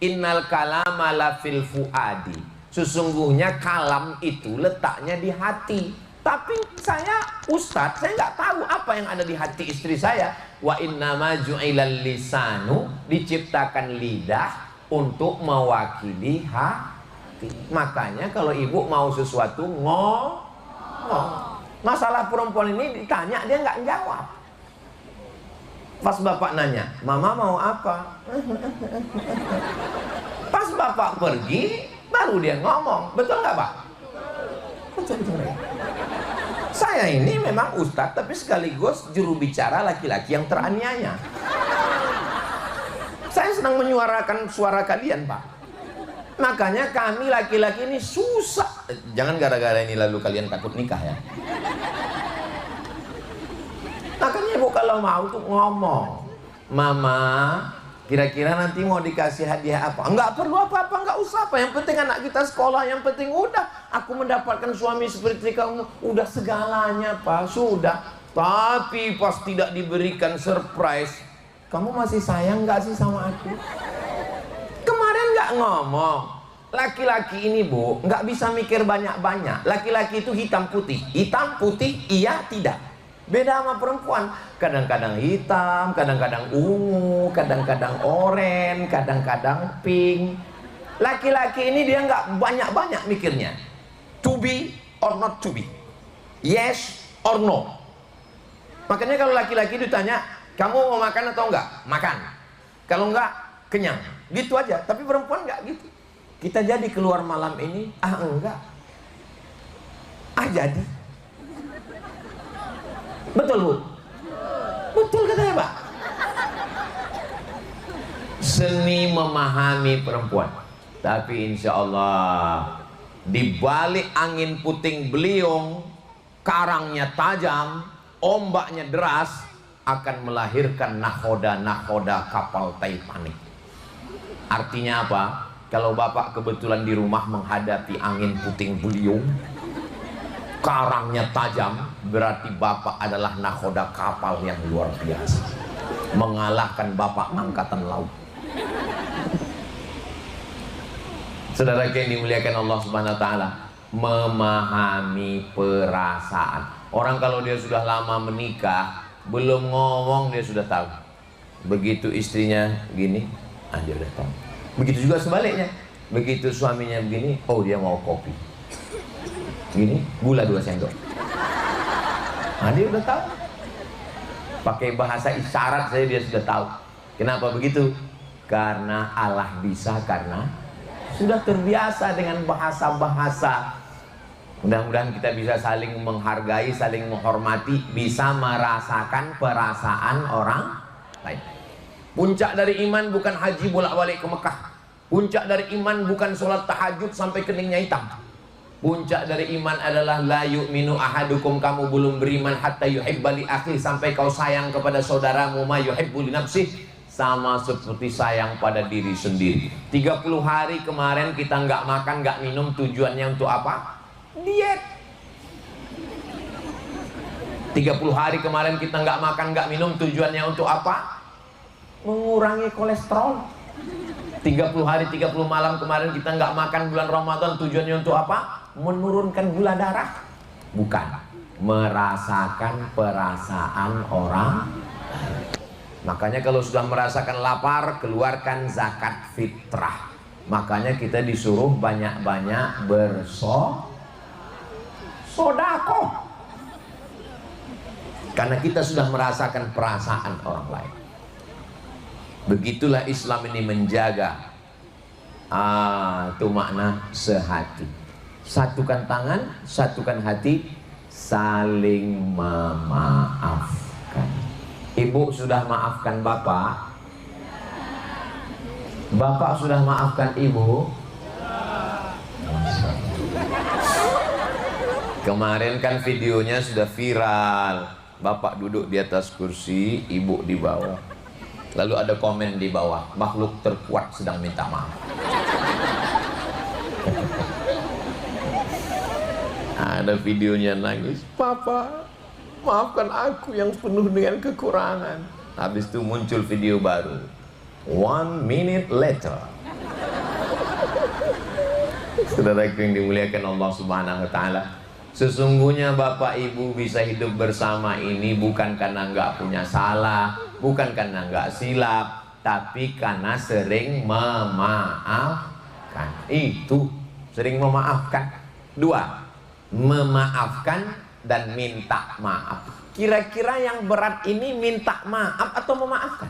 [SPEAKER 1] Innal kalama la fil fuadi. Sesungguhnya kalam itu letaknya di hati. Tapi saya Ustadz, saya nggak tahu apa yang ada di hati istri saya. Wa innama ju'ilal lisanu, diciptakan lidah untuk mewakili hati. Makanya kalau ibu mau sesuatu ngomong. Masalah perempuan ini ditanya dia nggak jawab. Pas bapak nanya, mama mau apa? Pas bapak pergi, baru dia ngomong. Betul nggak pak? Betul. Saya ini memang ustadz, tapi sekaligus juru bicara laki-laki yang teraniaya. Saya senang menyuarakan suara kalian pak. Makanya kami laki-laki ini susah. Jangan gara-gara ini lalu kalian takut nikah ya. Makanya ibu kalau mau tuh ngomong, mama kira-kira nanti mau dikasih hadiah apa? Enggak perlu apa-apa, enggak usah apa. Yang penting anak kita sekolah, yang penting udah aku mendapatkan suami seperti kamu, udah segalanya pak, sudah. Tapi pas tidak diberikan surprise, kamu masih sayang nggak sih sama aku? Kemarin nggak ngomong. Laki-laki ini bu, nggak bisa mikir banyak-banyak. Laki-laki itu hitam putih, iya tidak. Beda sama perempuan, kadang-kadang hitam, kadang-kadang ungu, kadang-kadang oranye, kadang-kadang pink. Laki-laki ini dia nggak banyak-banyak mikirnya. To be or not to be, yes or no. Makanya kalau laki-laki ditanya, kamu mau makan atau enggak? Makan. Kalau enggak, kenyang. Gitu aja. Tapi perempuan enggak gitu. Kita jadi keluar malam ini, enggak. Jadi. Betul bu? Betul katanya pak. Seni memahami perempuan. Tapi insya Allah di balik angin puting beliung, karangnya tajam, ombaknya deras, akan melahirkan nahoda kapal Titanic. Artinya apa? Kalau bapak kebetulan di rumah menghadapi angin puting beliung, karangnya tajam, berarti bapak adalah nahoda kapal yang luar biasa, mengalahkan bapak angkatan laut. Saudara yang dimuliakan Allah Subhanahu wa taala, memahami perasaan. Orang kalau dia sudah lama menikah, belum ngomong dia sudah tahu. Begitu istrinya begini, dia udah tahu. Begitu juga sebaliknya. Begitu suaminya begini, dia mau kopi. Gini, gula 2 sendok. Dia udah tahu. Pakai bahasa isyarat saya dia sudah tahu. Kenapa begitu? Karena Allah bisa, karena sudah terbiasa dengan bahasa-bahasa. Mudah-mudahan kita bisa saling menghargai, saling menghormati, bisa merasakan perasaan orang lain. Puncak dari iman bukan haji bolak-balik ke Mekah. Puncak dari iman bukan sholat tahajud sampai keningnya hitam. Puncak dari iman adalah la yu'minu ahadukum, kamu belum beriman hatta yuhibba li akhi, sampai kau sayang kepada saudaramu ma yuhibbu li nafsih, sama seperti sayang pada diri sendiri. 30 hari kemarin kita nggak makan, nggak minum, tujuannya untuk apa? Diet. 30 hari kemarin kita nggak makan, nggak minum, tujuannya untuk apa? Mengurangi kolesterol. 30 hari 30 malam kemarin kita nggak makan bulan Ramadan, tujuannya untuk apa? Menurunkan gula darah. Bukan, merasakan perasaan orang. Makanya kalau sudah merasakan lapar, keluarkan zakat fitrah. Makanya kita disuruh banyak-banyak bersodako, karena kita sudah merasakan perasaan orang lain. Begitulah Islam ini menjaga itu makna sehati. Satukan tangan, satukan hati, saling memaafkan. Ibu sudah maafkan bapak? Bapak sudah maafkan ibu? Kemarin kan videonya sudah viral. Bapak duduk di atas kursi, ibu di bawah. Lalu ada komen di bawah, makhluk terkuat sedang minta maaf. Ada videonya nangis, Papa, maafkan aku yang penuh dengan kekurangan. Habis itu muncul video baru, 1 minute later. Saudaraku yang dimuliakan Allah Subhanahu wa Ta'ala, sesungguhnya Bapak Ibu bisa hidup bersama ini bukan karena nggak punya salah, bukan karena nggak silap, tapi karena sering memaafkan. Itu sering memaafkan. 2, memaafkan dan minta maaf. Kira-kira yang berat ini minta maaf atau memaafkan?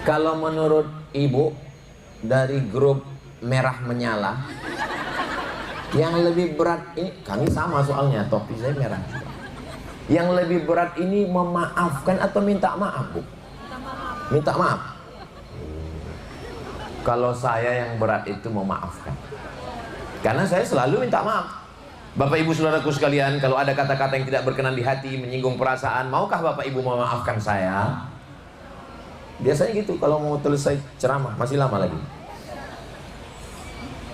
[SPEAKER 1] Kalau menurut ibu dari grup merah menyala, yang lebih berat ini, kami sama soalnya, topi saya merah. Yang lebih berat ini memaafkan atau minta maaf, Bu? Minta maaf. Kalau saya yang berat itu memaafkan, karena saya selalu minta maaf. Bapak Ibu saudaraku sekalian, kalau ada kata-kata yang tidak berkenan di hati, menyinggung perasaan, maukah Bapak Ibu memaafkan saya? Biasanya gitu kalau mau selesai ceramah, masih lama lagi.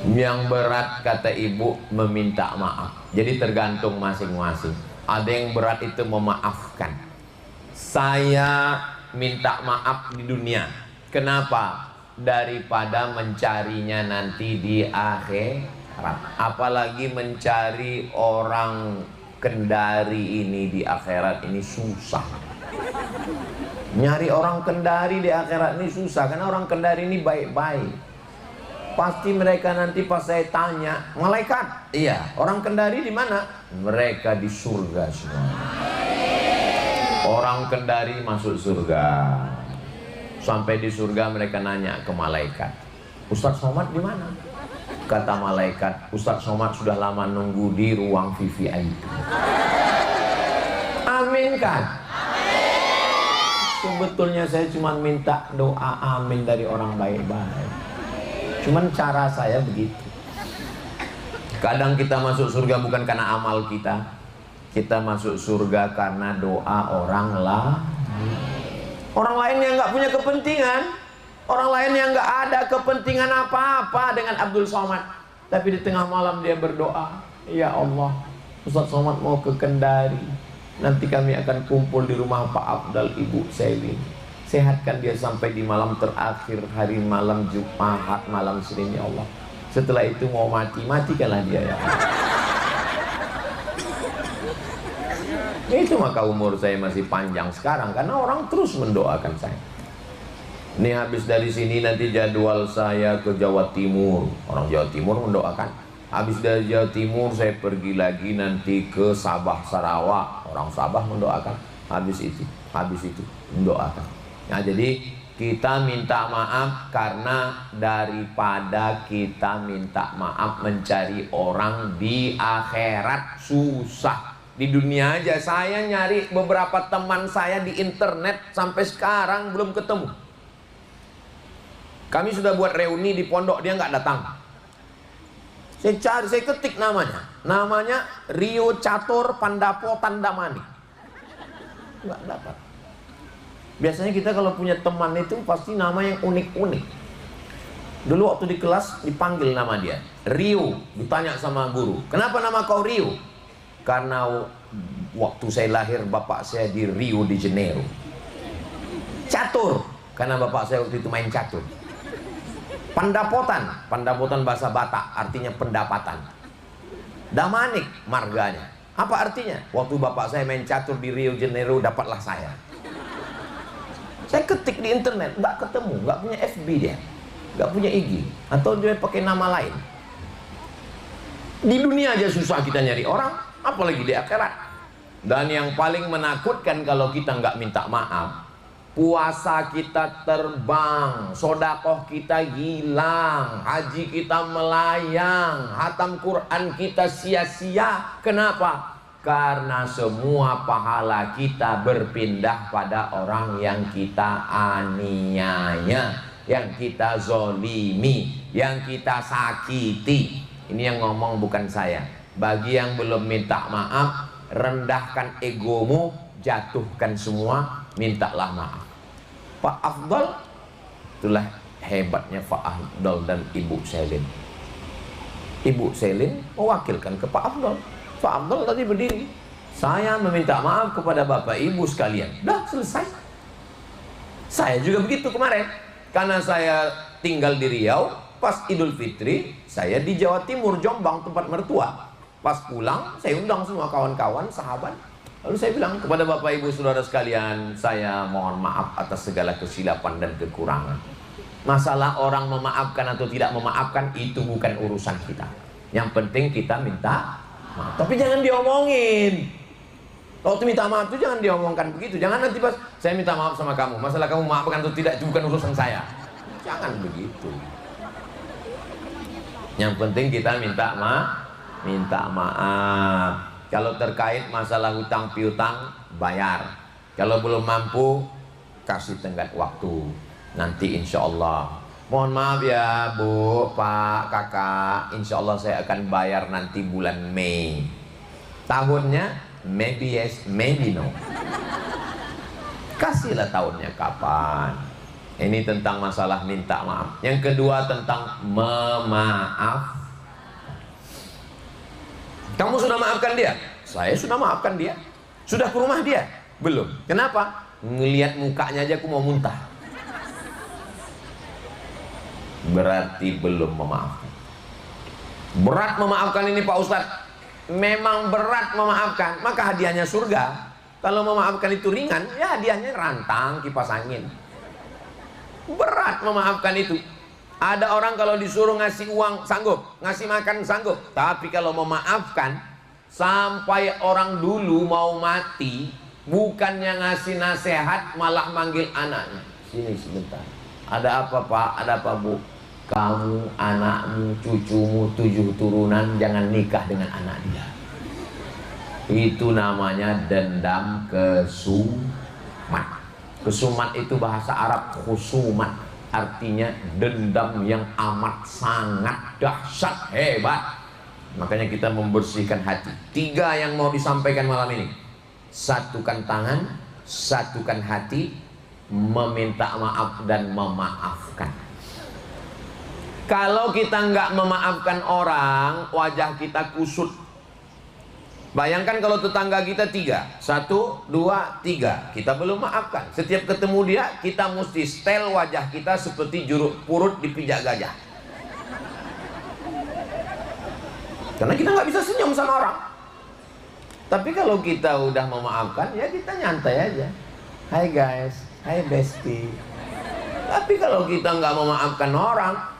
[SPEAKER 1] Yang berat kata ibu meminta maaf. Jadi tergantung masing-masing. Ada yang berat itu memaafkan. Saya minta maaf di dunia. Kenapa? Daripada mencarinya nanti di akhirat. Apalagi mencari orang Kendari ini di akhirat ini susah. Nyari orang Kendari di akhirat ini susah, karena orang Kendari ini baik-baik. Pasti mereka nanti pas saya tanya, malaikat, iya, orang Kendari di mana? Mereka di surga semua. Orang Kendari masuk surga. Sampai di surga mereka nanya ke malaikat, Ustadz Somad di mana? Kata malaikat, Ustadz Somad sudah lama nunggu di ruang VVIP. Amin kan? Sebetulnya saya cuma minta doa amin dari orang baik-baik. Cuman cara saya begitu. Kadang kita masuk surga bukan karena amal kita. Kita masuk surga karena doa orang lain. Orang lain yang nggak punya kepentingan. Orang lain yang nggak ada kepentingan apa-apa dengan Abdul Somad. Tapi di tengah malam dia berdoa, ya Allah, Ustadz Somad mau ke Kendari. Nanti kami akan kumpul di rumah Pak Abdal, Ibu Selin. Sehatkan dia sampai di malam terakhir, hari malam Jumat, malam Senin, ya Allah. Setelah itu mau mati, matikanlah dia ya. Itu maka umur saya masih panjang sekarang, karena orang terus mendoakan saya. Ini habis dari sini nanti jadwal saya ke Jawa Timur. Orang Jawa Timur mendoakan. Habis dari Jawa Timur saya pergi lagi nanti ke Sabah, Sarawak. Orang Sabah mendoakan. Habis itu mendoakan. Nah, jadi kita minta maaf karena daripada kita minta maaf mencari orang di akhirat susah. Di dunia aja saya nyari beberapa teman saya di internet sampai sekarang belum ketemu. Kami sudah buat reuni di pondok, dia nggak datang. Saya cari, saya ketik namanya Rio Catur Pandapo Tandamani, nggak dapat. Biasanya kita kalau punya teman itu pasti nama yang unik-unik. Dulu waktu di kelas dipanggil nama dia Rio, ditanya sama guru, kenapa nama kau Rio? Karena waktu saya lahir bapak saya di Rio de Janeiro. Catur, karena bapak saya waktu itu main catur. Pandapotan bahasa Batak artinya pendapatan. Damanik marganya. Apa artinya? Waktu bapak saya main catur di Rio de Janeiro dapatlah saya Saya ketik di internet, nggak ketemu, nggak punya FB dia, nggak punya IG, atau dia pakai nama lain. Di dunia aja susah kita nyari orang, apalagi di akhirat. Dan yang paling menakutkan kalau kita nggak minta maaf, puasa kita terbang, sodakoh kita hilang, haji kita melayang, hatam Quran kita sia-sia. Kenapa? Karena semua pahala kita berpindah pada orang yang kita aniaya, yang kita zolimi, yang kita sakiti. Ini yang ngomong bukan saya. Bagi yang belum minta maaf, rendahkan egomu, jatuhkan semua, mintalah maaf. Pak Afdal, itulah hebatnya Pak Afdal dan Ibu Selin. Ibu Selin mewakilkan ke Pak Afdal. Pak Afdal tadi berdiri, saya meminta maaf kepada Bapak Ibu sekalian. Dah selesai. Saya juga begitu kemarin, karena saya tinggal di Riau. Pas Idul Fitri saya di Jawa Timur, Jombang, tempat mertua. Pas pulang saya undang semua kawan-kawan, sahabat. Lalu saya bilang kepada Bapak Ibu Saudara sekalian, saya mohon maaf atas segala kesilapan dan kekurangan. Masalah orang memaafkan atau tidak memaafkan itu bukan urusan kita. Yang penting kita minta maaf. Tapi jangan diomongin. Waktu minta maaf itu jangan diomongkan begitu. Jangan nanti pas saya minta maaf sama kamu, masalah kamu maafkan atau tidak itu bukan urusan saya. Jangan begitu. Yang penting kita minta maaf. Kalau terkait masalah hutang piutang, bayar. Kalau belum mampu, kasih tenggat waktu. Nanti insya Allah. Mohon maaf ya Bu, Pak, Kakak. Insya Allah saya akan bayar nanti bulan Mei. Tahunnya maybe yes, maybe no. Kasihlah tahunnya kapan. Ini tentang masalah minta maaf. Yang kedua tentang memaaf. Kamu sudah maafkan dia? Saya sudah maafkan dia. Sudah ke rumah dia? Belum. Kenapa? Ngelihat mukanya aja aku mau muntah. Berarti belum memaafkan. Berat memaafkan ini Pak Ustadz. Memang berat memaafkan, maka hadiahnya surga. Kalau memaafkan itu ringan, ya hadiahnya rantang, kipas angin. Berat memaafkan itu. Ada orang kalau disuruh ngasih uang sanggup, ngasih makan sanggup. Tapi kalau memaafkan, sampai orang dulu mau mati, bukannya ngasih nasihat, malah manggil anaknya. Sini sebentar. Ada apa Pak? Ada apa Bu? Kamu, anakmu, cucumu, 7 turunan jangan nikah dengan anak dia. Itu namanya dendam kesumat. Kesumat itu bahasa Arab khusumat, artinya dendam yang amat sangat dahsyat, hebat. Makanya kita membersihkan hati. 3 yang mau disampaikan malam ini. Satukan tangan, satukan hati, meminta maaf dan memaafkan. Kalau kita nggak memaafkan orang, wajah kita kusut. Bayangkan kalau tetangga kita 3, 1, 2, 3, kita belum maafkan. Setiap ketemu dia, kita mesti setel wajah kita seperti juruk purut dipijak gajah. Karena kita nggak bisa senyum sama orang. Tapi kalau kita udah memaafkan, ya kita nyantai aja. Hai guys, hai bestie. Tapi kalau kita nggak memaafkan orang,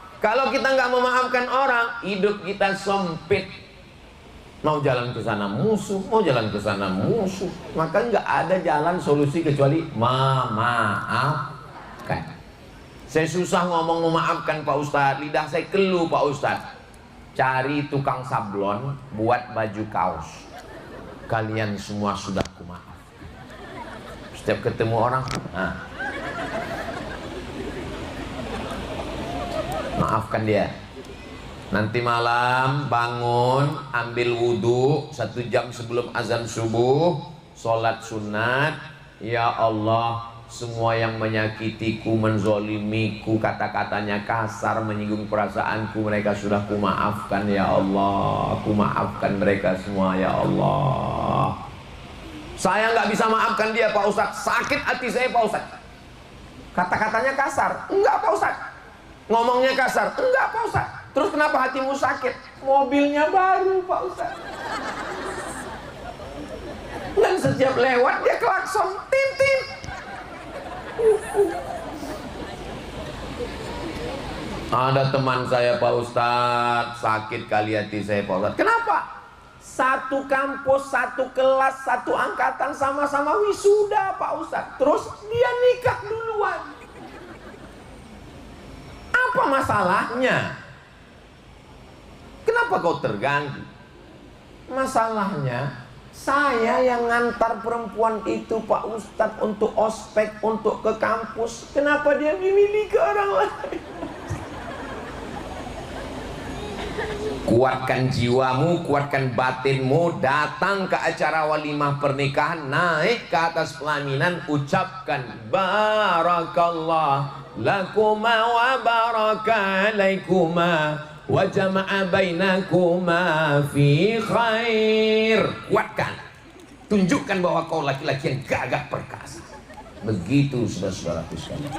[SPEAKER 1] hidup kita sempit. Mau jalan ke sana musuh, mau jalan ke sana musuh. Maka nggak ada jalan solusi kecuali memaafkan. Saya susah ngomong memaafkan Pak Ustadz, lidah saya keluh Pak Ustadz. Cari tukang sablon buat baju kaos. Kalian semua sudah kumaaf. Setiap ketemu orang, maafkan dia. Nanti malam bangun, ambil wudhu 1 jam sebelum azan subuh, sholat sunat. Ya Allah, semua yang menyakitiku, menzolimiku, kata-katanya kasar, menyinggung perasaanku, mereka sudah kumaafkan ya Allah. Kumaafkan mereka semua ya Allah. Saya nggak bisa maafkan dia Pak Ustadz. Sakit hati saya Pak Ustadz. Kata-katanya kasar. Enggak Pak Ustadz. Ngomongnya kasar. Enggak Pak Ustadz. Terus kenapa hatimu sakit? Mobilnya baru Pak Ustadz. Dan setiap lewat dia klakson, tim. Ada teman saya Pak Ustadz, sakit kali hati saya Pak Ustadz. Kenapa? Satu kampus, satu kelas, satu angkatan sama-sama wisuda Pak Ustadz. Terus dia nikah duluan. Apa masalahnya? Kenapa kau terganggu? Masalahnya saya yang ngantar perempuan itu Pak Ustadz untuk ospek, untuk ke kampus. Kenapa dia dimiliki orang lain? Kuatkan jiwamu, kuatkan batinmu, datang ke acara walimah pernikahan, naik ke atas pelaminan, ucapkan barakallah lakuma wa baraka alaikuma wa jama'a bainakuma fi khair. Kuatkan, tunjukkan bahwa kau laki-laki yang gagah perkasa. Begitu saudara-saudaraku sekalian.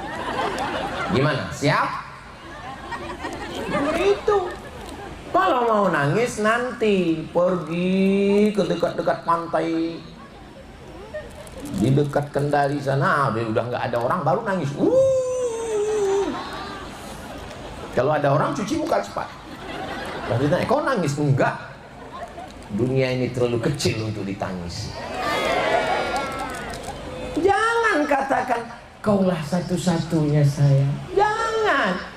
[SPEAKER 1] Gimana? Siap? Begitu. Kalau mau nangis nanti pergi ke dekat-dekat pantai, di dekat Kendari sana, udah nggak ada orang baru nangis. Kalau ada orang cuci muka cepat. Lalu ditanya, kau nangis? Enggak. Dunia ini terlalu kecil untuk ditangis. Jangan katakan kaulah satu-satunya saya. Jangan.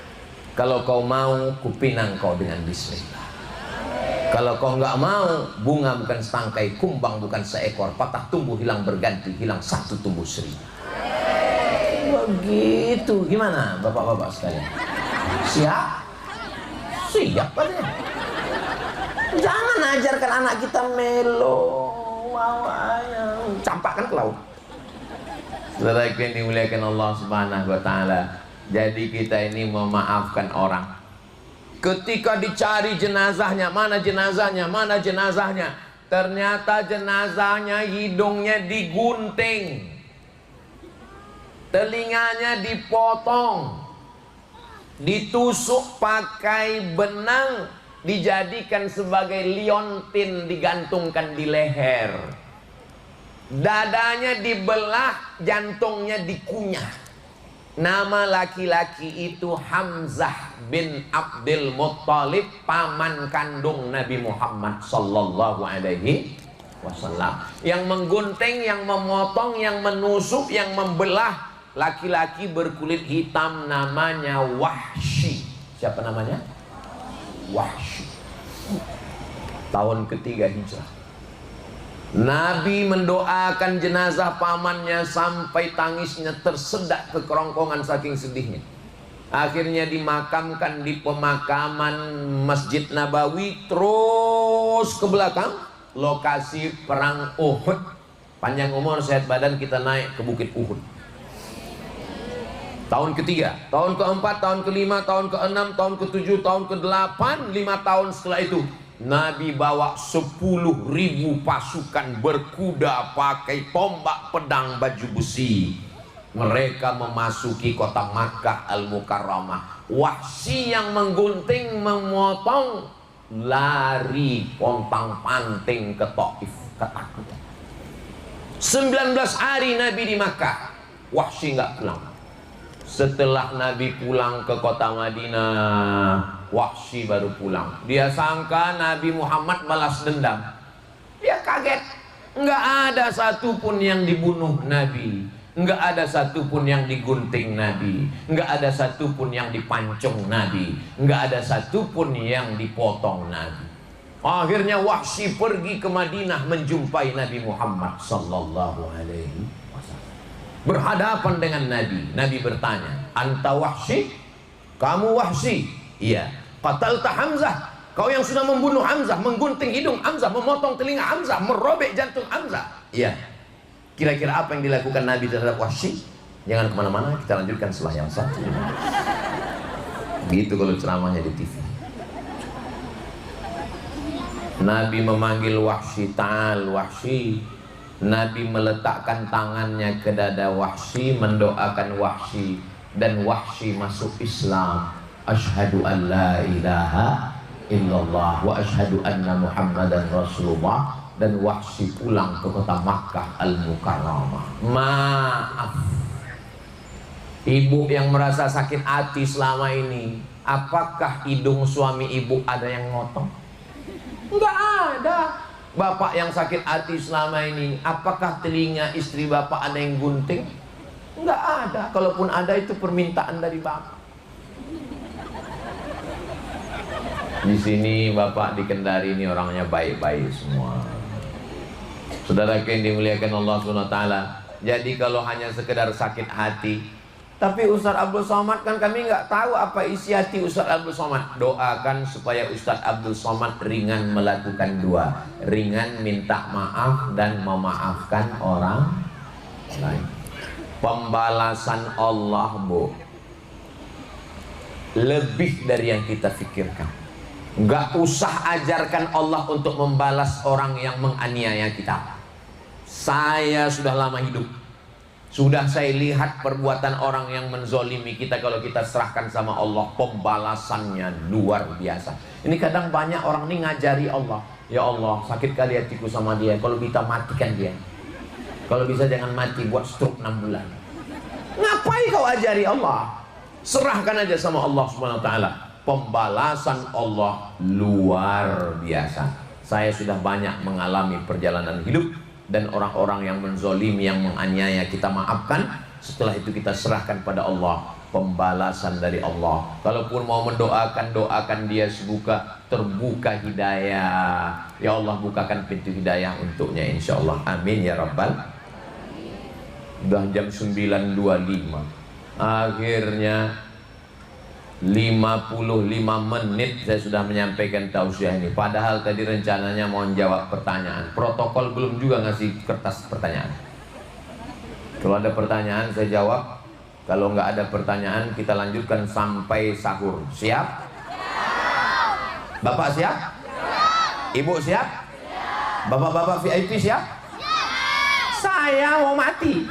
[SPEAKER 1] Kalau kau mau, kupinang kau dengan bismillah. Kalau kau nggak mau, bunga bukan setangkai, kumbang bukan seekor, patah tumbuh hilang berganti, hilang satu tumbuh seribu. Begitu. Gimana bapak-bapak sekalian? Siap? Siap aja. Jangan ajarkan anak kita melo, campakkan ke laut. Saudara yang dimuliakan Allah Subhanahu wa taala. Jadi kita ini memaafkan orang. Ketika dicari jenazahnya, mana jenazahnya, mana jenazahnya? Ternyata jenazahnya hidungnya digunting, telinganya dipotong, ditusuk pakai benang, dijadikan sebagai liontin, digantungkan di leher. Dadanya dibelah, jantungnya dikunyah. Nama laki-laki itu Hamzah bin Abdul Muttalib, paman kandung Nabi Muhammad sallallahu alaihi wasallam. Yang menggunting, yang memotong, yang menusuk, yang membelah laki-laki berkulit hitam namanya Wahsy. Siapa namanya? Wahsy. Tahun ketiga Hijrah. Nabi mendoakan jenazah pamannya sampai tangisnya tersedak ke kerongkongan saking sedihnya. Akhirnya dimakamkan di pemakaman Masjid Nabawi, terus ke belakang lokasi perang Uhud. Panjang umur sehat badan kita naik ke Bukit Uhud. Tahun ketiga, tahun keempat, tahun kelima, tahun keenam, tahun ketujuh, tahun ke-8, 5 tahun setelah itu Nabi bawa 10.000 pasukan berkuda, pakai tombak, pedang, baju besi. Mereka memasuki kota Makkah Al-Mukarramah. Wahsy yang menggunting, memotong, lari pontang-panting ke Taif, ketakutan. 19 hari Nabi di Makkah, Wahsy nggak pulang. Setelah Nabi pulang ke kota Madinah, Wahsy baru pulang. Dia sangka Nabi Muhammad balas dendam. Dia kaget. Nggak ada satupun yang dibunuh Nabi, nggak ada satupun yang digunting Nabi, nggak ada satupun yang dipancung Nabi, nggak ada satupun yang dipotong Nabi. Akhirnya Wahsy pergi ke Madinah menjumpai Nabi Muhammad sallallahu alaihi wasallam. Berhadapan dengan Nabi. Nabi bertanya, "Anta Wahsy? Kamu Wahsy?" "Iya." "Qatalta Hamzah, kau yang sudah membunuh Hamzah, menggunting hidung Hamzah, memotong telinga Hamzah, merobek jantung Hamzah." "Iya." Kira-kira apa yang dilakukan Nabi terhadap Wahsy? Jangan kemana-mana, kita lanjutkan setelah yang satu. Gitu kalau ceramahnya di TV. Nabi memanggil Wahsy, "Ta'al Wahsy." Nabi meletakkan tangannya ke dada Wahsy, mendoakan Wahsy, dan Wahsy masuk Islam. "Asyhadu an la ilaha illallah wa asyhadu anna Muhammadan Rasulullah." Dan Wahsy pulang ke kota Makkah Al-Mukarramah. Maaf, Ibu yang merasa sakit hati selama ini, apakah hidung suami ibu ada yang ngotong? Enggak ada. Bapak yang sakit hati selama ini, apakah telinga istri bapak ada yang gunting? Enggak ada. Kalaupun ada, itu permintaan dari bapak. Di sini bapak di Kendari ini orangnya baik-baik semua. Saudara yang dimuliakan Allah SWT. Jadi kalau hanya sekedar sakit hati, tapi Ustaz Abdul Somad kan kami nggak tahu apa isi hati Ustaz Abdul Somad. Doakan supaya Ustaz Abdul Somad ringan melakukan dua, ringan minta maaf dan memaafkan orang lain. Pembalasan Allah, Bu, lebih dari yang kita pikirkan. Nggak usah ajarkan Allah untuk membalas orang yang menganiaya kita. Saya sudah lama hidup, sudah saya lihat perbuatan orang yang menzolimi kita. Kalau kita serahkan sama Allah, pembalasannya luar biasa. Ini kadang banyak orang ini ngajari Allah, ya Allah sakit kali hatiku sama dia, kalau bisa matikan dia, kalau bisa jangan mati, buat stroke 6 bulan. Ngapain kau ajari Allah? Serahkan aja sama Allah Subhanahu wa ta'ala. Pembalasan Allah luar biasa. Saya sudah banyak mengalami perjalanan hidup, dan orang-orang yang menzolimi, yang menganiaya kita maafkan. Setelah itu kita serahkan pada Allah. Pembalasan dari Allah. Kalaupun mau mendoakan, doakan dia terbuka hidayah. Ya Allah, bukakan pintu hidayah untuknya, insya Allah. Amin ya Rabbal. Udah jam 9.25. Akhirnya 55 menit saya sudah menyampaikan tausiah ini. Padahal tadi rencananya mau jawab pertanyaan. Protokol belum juga ngasih kertas pertanyaan. Kalau ada pertanyaan saya jawab. Kalau nggak ada pertanyaan kita lanjutkan sampai sahur. Siap? Bapak siap? Ibu siap? Bapak-bapak VIP siap? Saya mau mati.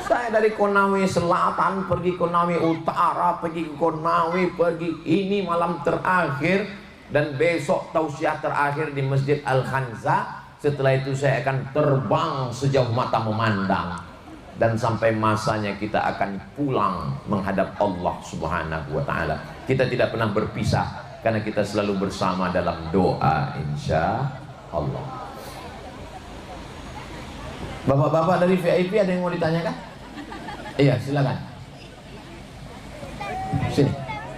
[SPEAKER 1] Saya dari Konawe Selatan pergi Konawe Utara, pergi ke Konawe, pergi ini malam terakhir, dan besok tausiah terakhir di Masjid Al-Khanza. Setelah itu saya akan terbang sejauh mata memandang, dan sampai masanya kita akan pulang menghadap Allah Subhanahu wa ta'ala. Kita tidak pernah berpisah karena kita selalu bersama dalam doa, insya Allah. Bapak-bapak dari VIP ada yang mau ditanyakan? Iya, silakan.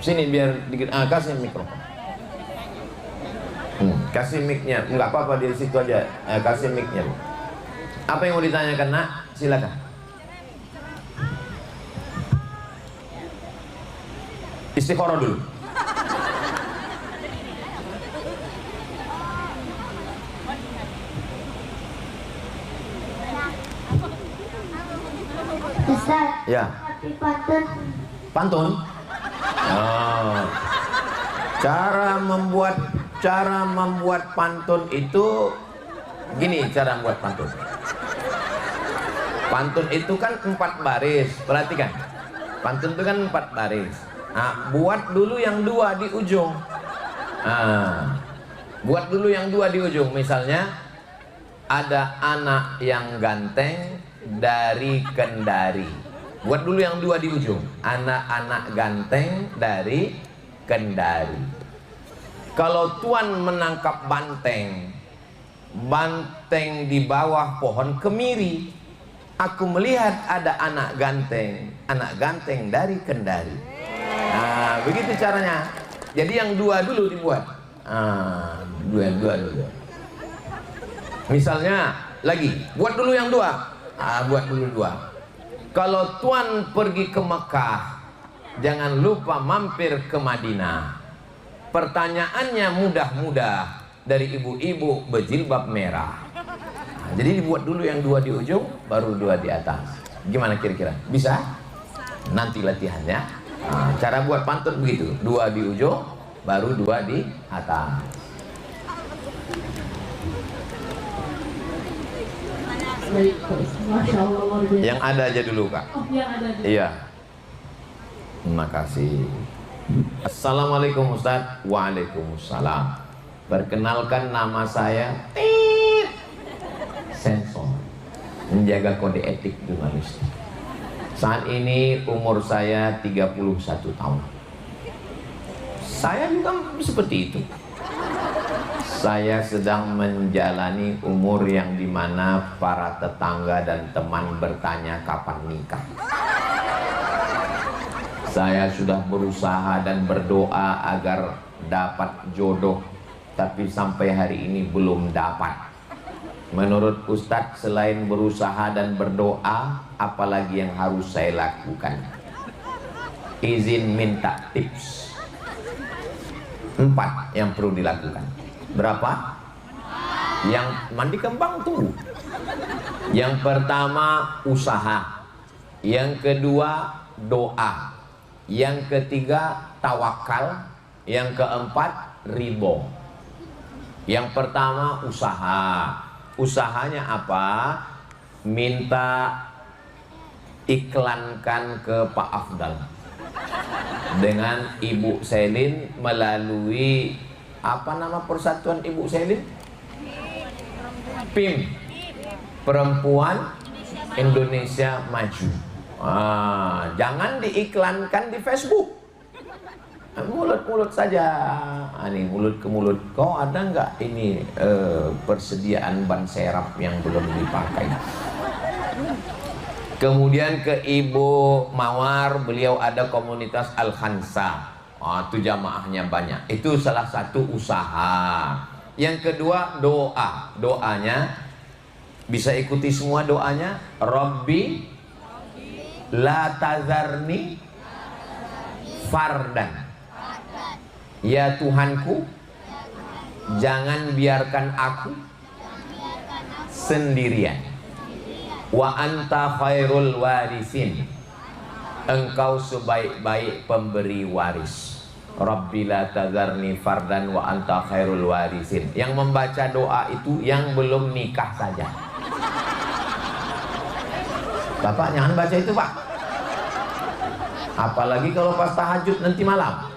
[SPEAKER 1] Sini biar dikit. Kasih mikrofon. Kasih mic-nya. Enggak apa-apa, di situ aja. Kasih mic-nya. Apa yang mau ditanyakan, Nak? Silakan. Istikharah dulu.
[SPEAKER 2] Ustaz,
[SPEAKER 1] ya.
[SPEAKER 2] Pantun.
[SPEAKER 1] Pantun? Oh. Cara membuat pantun itu gini, cara membuat pantun. Pantun itu kan 4 baris. Perhatikan. Pantun itu kan 4 baris. Nah, buat dulu yang 2 di ujung. Buat dulu yang 2 di ujung. Misalnya ada anak yang ganteng dari Kendari. Buat dulu yang 2 di ujung. Anak-anak ganteng dari Kendari. Kalau tuan menangkap banteng, banteng di bawah pohon kemiri, aku melihat ada anak ganteng dari Kendari. Nah, begitu caranya. Jadi yang 2 dulu dibuat. Dua dulu. Misalnya lagi, buat dulu yang 2. Buat dulu 2. Kalau tuan pergi ke Mekah, jangan lupa mampir ke Madinah. Pertanyaannya mudah-mudah dari ibu-ibu berjilbab merah. Jadi dibuat dulu yang 2 di ujung, baru 2 di atas. Gimana kira-kira? Bisa? Nanti latihannya. Cara buat pantun begitu. 2 di ujung, baru 2 di atas.
[SPEAKER 2] Masya Allah, luar biasa.
[SPEAKER 1] Yang ada aja dulu, Kak.
[SPEAKER 2] Oh, yang ada.
[SPEAKER 1] Iya. Terima kasih. Assalamualaikum Ustaz. Waalaikumsalam. Perkenalkan, nama saya Sensor, menjaga kode etik jurnalistik. Saat ini umur saya 31 tahun. Saya juga seperti itu. Saya sedang menjalani umur yang dimana para tetangga dan teman bertanya kapan nikah. Saya sudah berusaha dan berdoa agar dapat jodoh, tapi sampai hari ini belum dapat. Menurut Ustadz, selain berusaha dan berdoa, apalagi yang harus saya lakukan? Izin minta tips. 4 yang perlu dilakukan. Berapa? Yang mandi kembang tuh. Yang pertama usaha. Yang kedua doa. Yang ketiga tawakal. Yang keempat ridho. Yang pertama usaha. Usahanya apa? Minta iklankan ke Pak Afdal dengan Ibu Selin melalui apa nama persatuan Ibu Selin? PIM, Perempuan Indonesia Maju. Jangan diiklankan di Facebook. Mulut-mulut saja. Ini mulut ke mulut. Kau ada nggak ini persediaan ban serap yang belum dipakai? Kemudian ke Ibu Mawar, beliau ada komunitas Al-Khansa. Itu jamaahnya banyak. Itu salah satu usaha. Yang kedua doa. Doanya bisa ikuti semua doanya. Rabbi la tazarni fardan. Ya Tuhanku, jangan biarkan aku sendirian. Wa anta khairul warisin. Engkau sebaik-baik pemberi waris. Rabbi la tazarni fardan wa anta khairul warisin. Yang membaca doa itu yang belum nikah saja. Bapak jangan baca itu, Pak. Apalagi kalau pas tahajud nanti malam.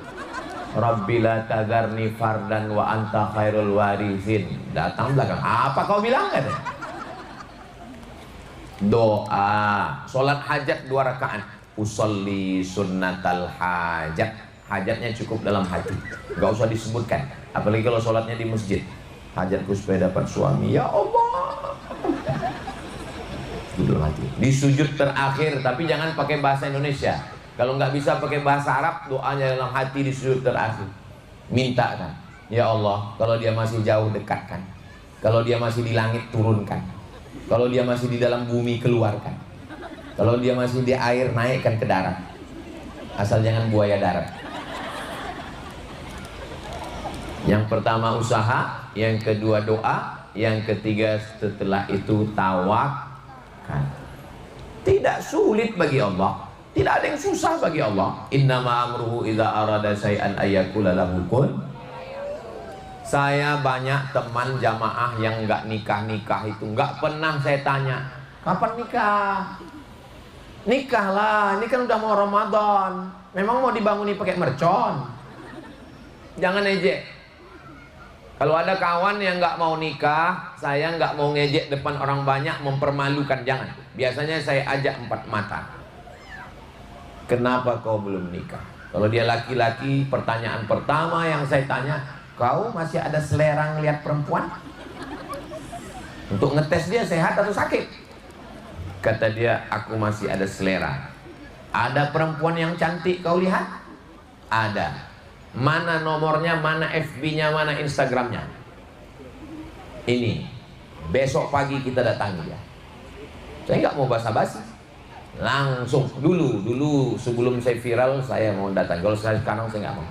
[SPEAKER 1] Rabbi la tazarni fardan wa anta khairul warisin. Datang belakang. Apa kau bilang kan? Doa. Sholat hajat 2 rakaat. Usolli sunnatal hajat. Hajatnya cukup dalam hati, gak usah disebutkan. Apalagi kalau sholatnya di masjid. Hajatku supaya dapat suami, ya Allah. Di dalam hati. Di sujud terakhir, tapi jangan pakai bahasa Indonesia. Kalau nggak bisa pakai bahasa Arab, doanya dalam hati di sujud terakhir. Minta kan, ya Allah, kalau dia masih jauh dekatkan. Kalau dia masih di langit turunkan. Kalau dia masih di dalam bumi keluarkan. Kalau dia masih di air naikkan ke darat. Asal jangan buaya darat. Yang pertama usaha, yang kedua doa, yang ketiga setelah itu tawakal. Tidak sulit bagi Allah. Tidak ada yang susah bagi Allah. Innama amruhu idza arada syai'an ayyakula lahu kun. Saya banyak teman jamaah yang nggak nikah itu, nggak pernah saya tanya kapan nikah. Nikahlah, ini kan udah mau Ramadan. Memang mau dibanguni pakai mercon? Jangan ejek. Kalau ada kawan yang nggak mau nikah, saya nggak mau ngejek depan orang banyak, mempermalukan, jangan. Biasanya saya ajak 4 mata. Kenapa kau belum nikah? Kalau dia laki-laki, pertanyaan pertama yang saya tanya, kau masih ada selera ngeliat perempuan? Untuk ngetes dia sehat atau sakit? Kata dia, aku masih ada selera. Ada perempuan yang cantik kau lihat? Ada. Mana nomornya, mana FB-nya, mana Instagram-nya? Ini. Besok pagi kita datangi dia. Saya nggak mau basa-basi. Langsung. Dulu sebelum saya viral, saya mau datang. Kalau sekarang saya nggak mau.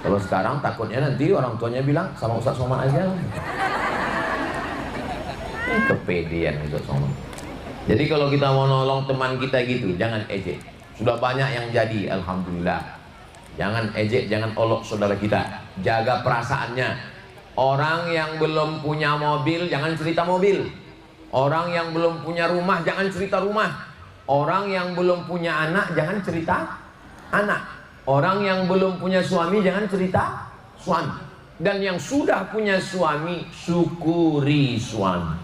[SPEAKER 1] Kalau sekarang takutnya nanti orang tuanya bilang, sama Ustaz Somad aja. Kepedean Ustaz Somad. Jadi kalau kita mau nolong teman kita gitu, jangan ejek. Sudah banyak yang jadi, alhamdulillah. Jangan ejek, jangan olok saudara kita. Jaga perasaannya. Orang yang belum punya mobil, jangan cerita mobil. Orang yang belum punya rumah, jangan cerita rumah. Orang yang belum punya anak, jangan cerita anak. Orang yang belum punya suami, jangan cerita suami. Dan yang sudah punya suami, syukuri suami.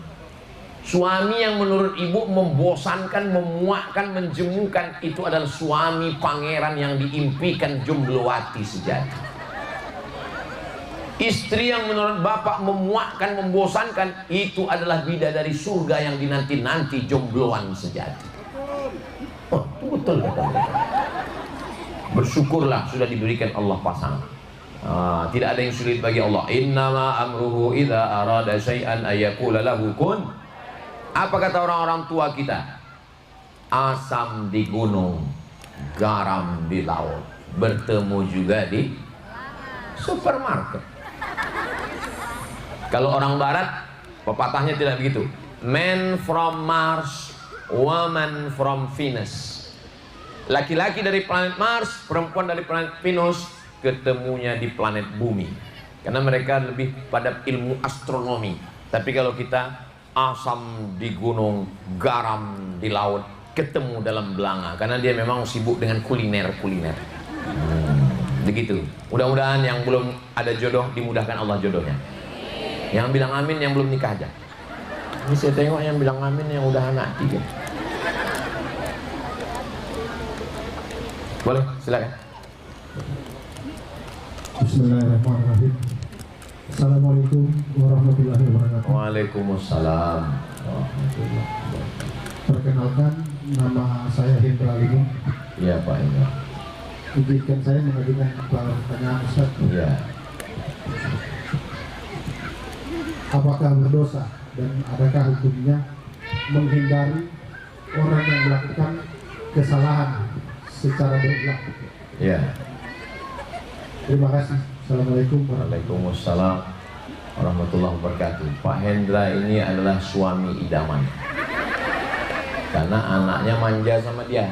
[SPEAKER 1] Suami yang menurut ibu membosankan, memuakkan, menjemukan, itu adalah suami pangeran yang diimpikan jomblowati sejati. Istri yang menurut bapak memuakkan, membosankan, itu adalah bidadari surga yang dinanti-nanti jombloan sejati. Oh, itu betul kata mereka. Bersyukurlah sudah diberikan Allah pasangan. Tidak ada yang sulit bagi Allah. Innama amruhu idza arada syai'an ayyaqula lahu kun. Apa kata orang-orang tua kita? Asam di gunung, garam di laut, bertemu juga di supermarket. Kalau orang barat, pepatahnya tidak begitu. Man from Mars, woman from Venus. Laki-laki dari planet Mars, perempuan dari planet Venus, ketemunya di planet bumi. Karena mereka lebih pada ilmu astronomi. Tapi kalau kita asam di gunung, garam di laut, ketemu dalam belanga. Karena dia memang sibuk dengan kuliner-kuliner. Begitu. Mudah-mudahan yang belum ada jodoh dimudahkan Allah jodohnya. Yang bilang amin yang belum nikah aja. Ini saya tengok yang bilang amin yang udah anak 3. Boleh, silakan.
[SPEAKER 3] Bismillahirrahmanirrahim. Assalamualaikum warahmatullahi wabarakatuh.
[SPEAKER 1] Waalaikumsalam.
[SPEAKER 3] Perkenalkan, nama saya Hendra Limo.
[SPEAKER 1] Iya Pak Hendra.
[SPEAKER 3] Izinkan saya mengajukan pertanyaan Ustaz.
[SPEAKER 1] Iya.
[SPEAKER 3] Apakah berdosa dan adakah hukumnya menghindari orang yang melakukan kesalahan secara berulang?
[SPEAKER 1] Iya.
[SPEAKER 3] Terima kasih. Assalamualaikum
[SPEAKER 1] Waalaikumsalam warahmatullahi wabarakatuh. Pak Hendra ini adalah suami idaman. Karena anaknya manja sama dia.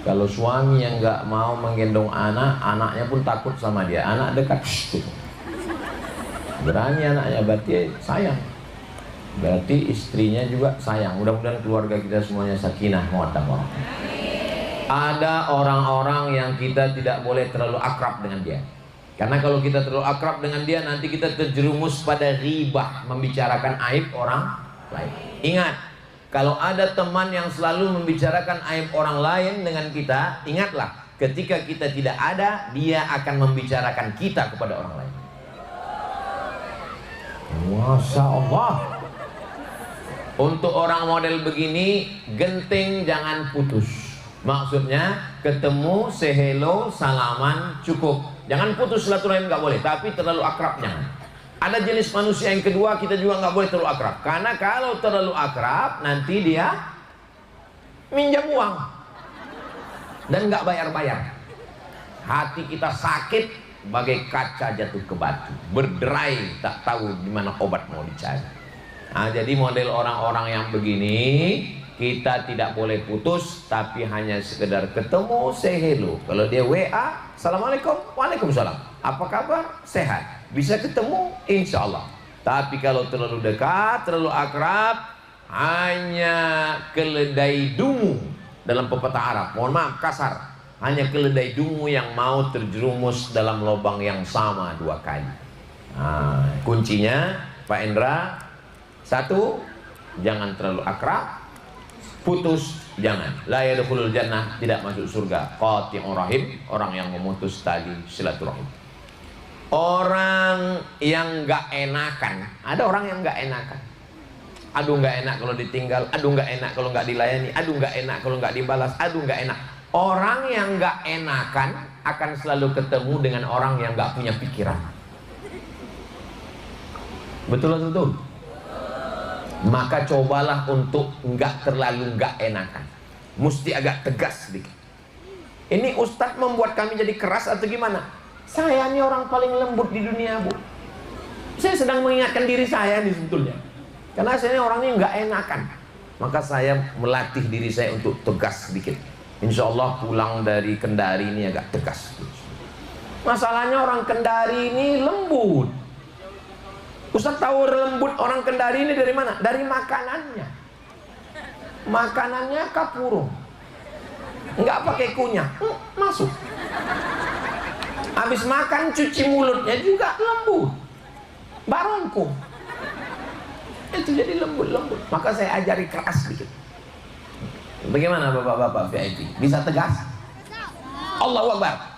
[SPEAKER 1] Kalau suami yang nggak mau menggendong anak, anaknya pun takut sama dia. Anak dekat, berani anaknya, berarti sayang. Berarti istrinya juga sayang. Mudah-mudahan keluarga kita semuanya sakinah mawaddah warahmah. Ada orang-orang yang kita tidak boleh terlalu akrab dengan dia. Karena kalau kita terlalu akrab dengan dia, nanti kita terjerumus pada ribah, membicarakan aib orang lain. Ingat, kalau ada teman yang selalu membicarakan aib orang lain dengan kita, ingatlah, ketika kita tidak ada, dia akan membicarakan kita kepada orang lain. Masya Allah. Untuk orang model begini, genting jangan putus. Maksudnya ketemu, say hello, salaman cukup. Jangan putus silaturahim, nggak boleh. Tapi terlalu akrab jangan. Ada jenis manusia yang kedua, kita juga nggak boleh terlalu akrab. Karena kalau terlalu akrab, nanti dia minjam uang dan nggak bayar-bayar. Hati kita sakit bagai kaca jatuh ke batu, berderai tak tahu di mana obat mau dicari. Nah, jadi model orang-orang yang begini kita tidak boleh putus, tapi hanya sekedar ketemu, say hello. Kalau dia WA, assalamualaikum, waalaikumsalam, apa kabar, sehat, bisa ketemu, insya Allah. Tapi kalau terlalu dekat, terlalu akrab, hanya keledai dungu dalam pepatah Arab, mohon maaf kasar, hanya keledai dungu yang mau terjerumus dalam lubang yang sama 2 kali. Nah, kuncinya Pak Endra, 1, jangan terlalu akrab. Putus jangan. La yadkhulul jannah, tidak masuk surga. Qati'ur rahim, orang yang memutus tali silaturahim. Orang yang nggak enakan, ada orang yang nggak enakan. Aduh nggak enak kalau ditinggal, aduh nggak enak kalau nggak dilayani, aduh nggak enak kalau nggak dibalas, aduh nggak enak. Orang yang nggak enakan akan selalu ketemu dengan orang yang nggak punya pikiran. Betul atau betul? Maka cobalah untuk nggak terlalu nggak enakan. Mesti agak tegas sedikit. Ini Ustadz membuat kami jadi keras atau gimana? Saya ini orang paling lembut di dunia, Bu. Saya sedang mengingatkan diri saya nih sebetulnya. Karena saya ini orangnya nggak enakan. Maka saya melatih diri saya untuk tegas sedikit. Insya Allah pulang dari Kendari ini agak tegas. Masalahnya orang Kendari ini lembut. Ustaz tahu lembut orang Kendari ini dari mana? Dari makanannya. Makanannya kapurung, nggak pakai kunyah, masuk. Habis makan cuci mulutnya juga lembut, barongko. Itu jadi lembut-lembut. Maka saya ajari keras sedikit. Bagaimana bapak-bapak VIP? Bisa tegas? Allahu Akbar.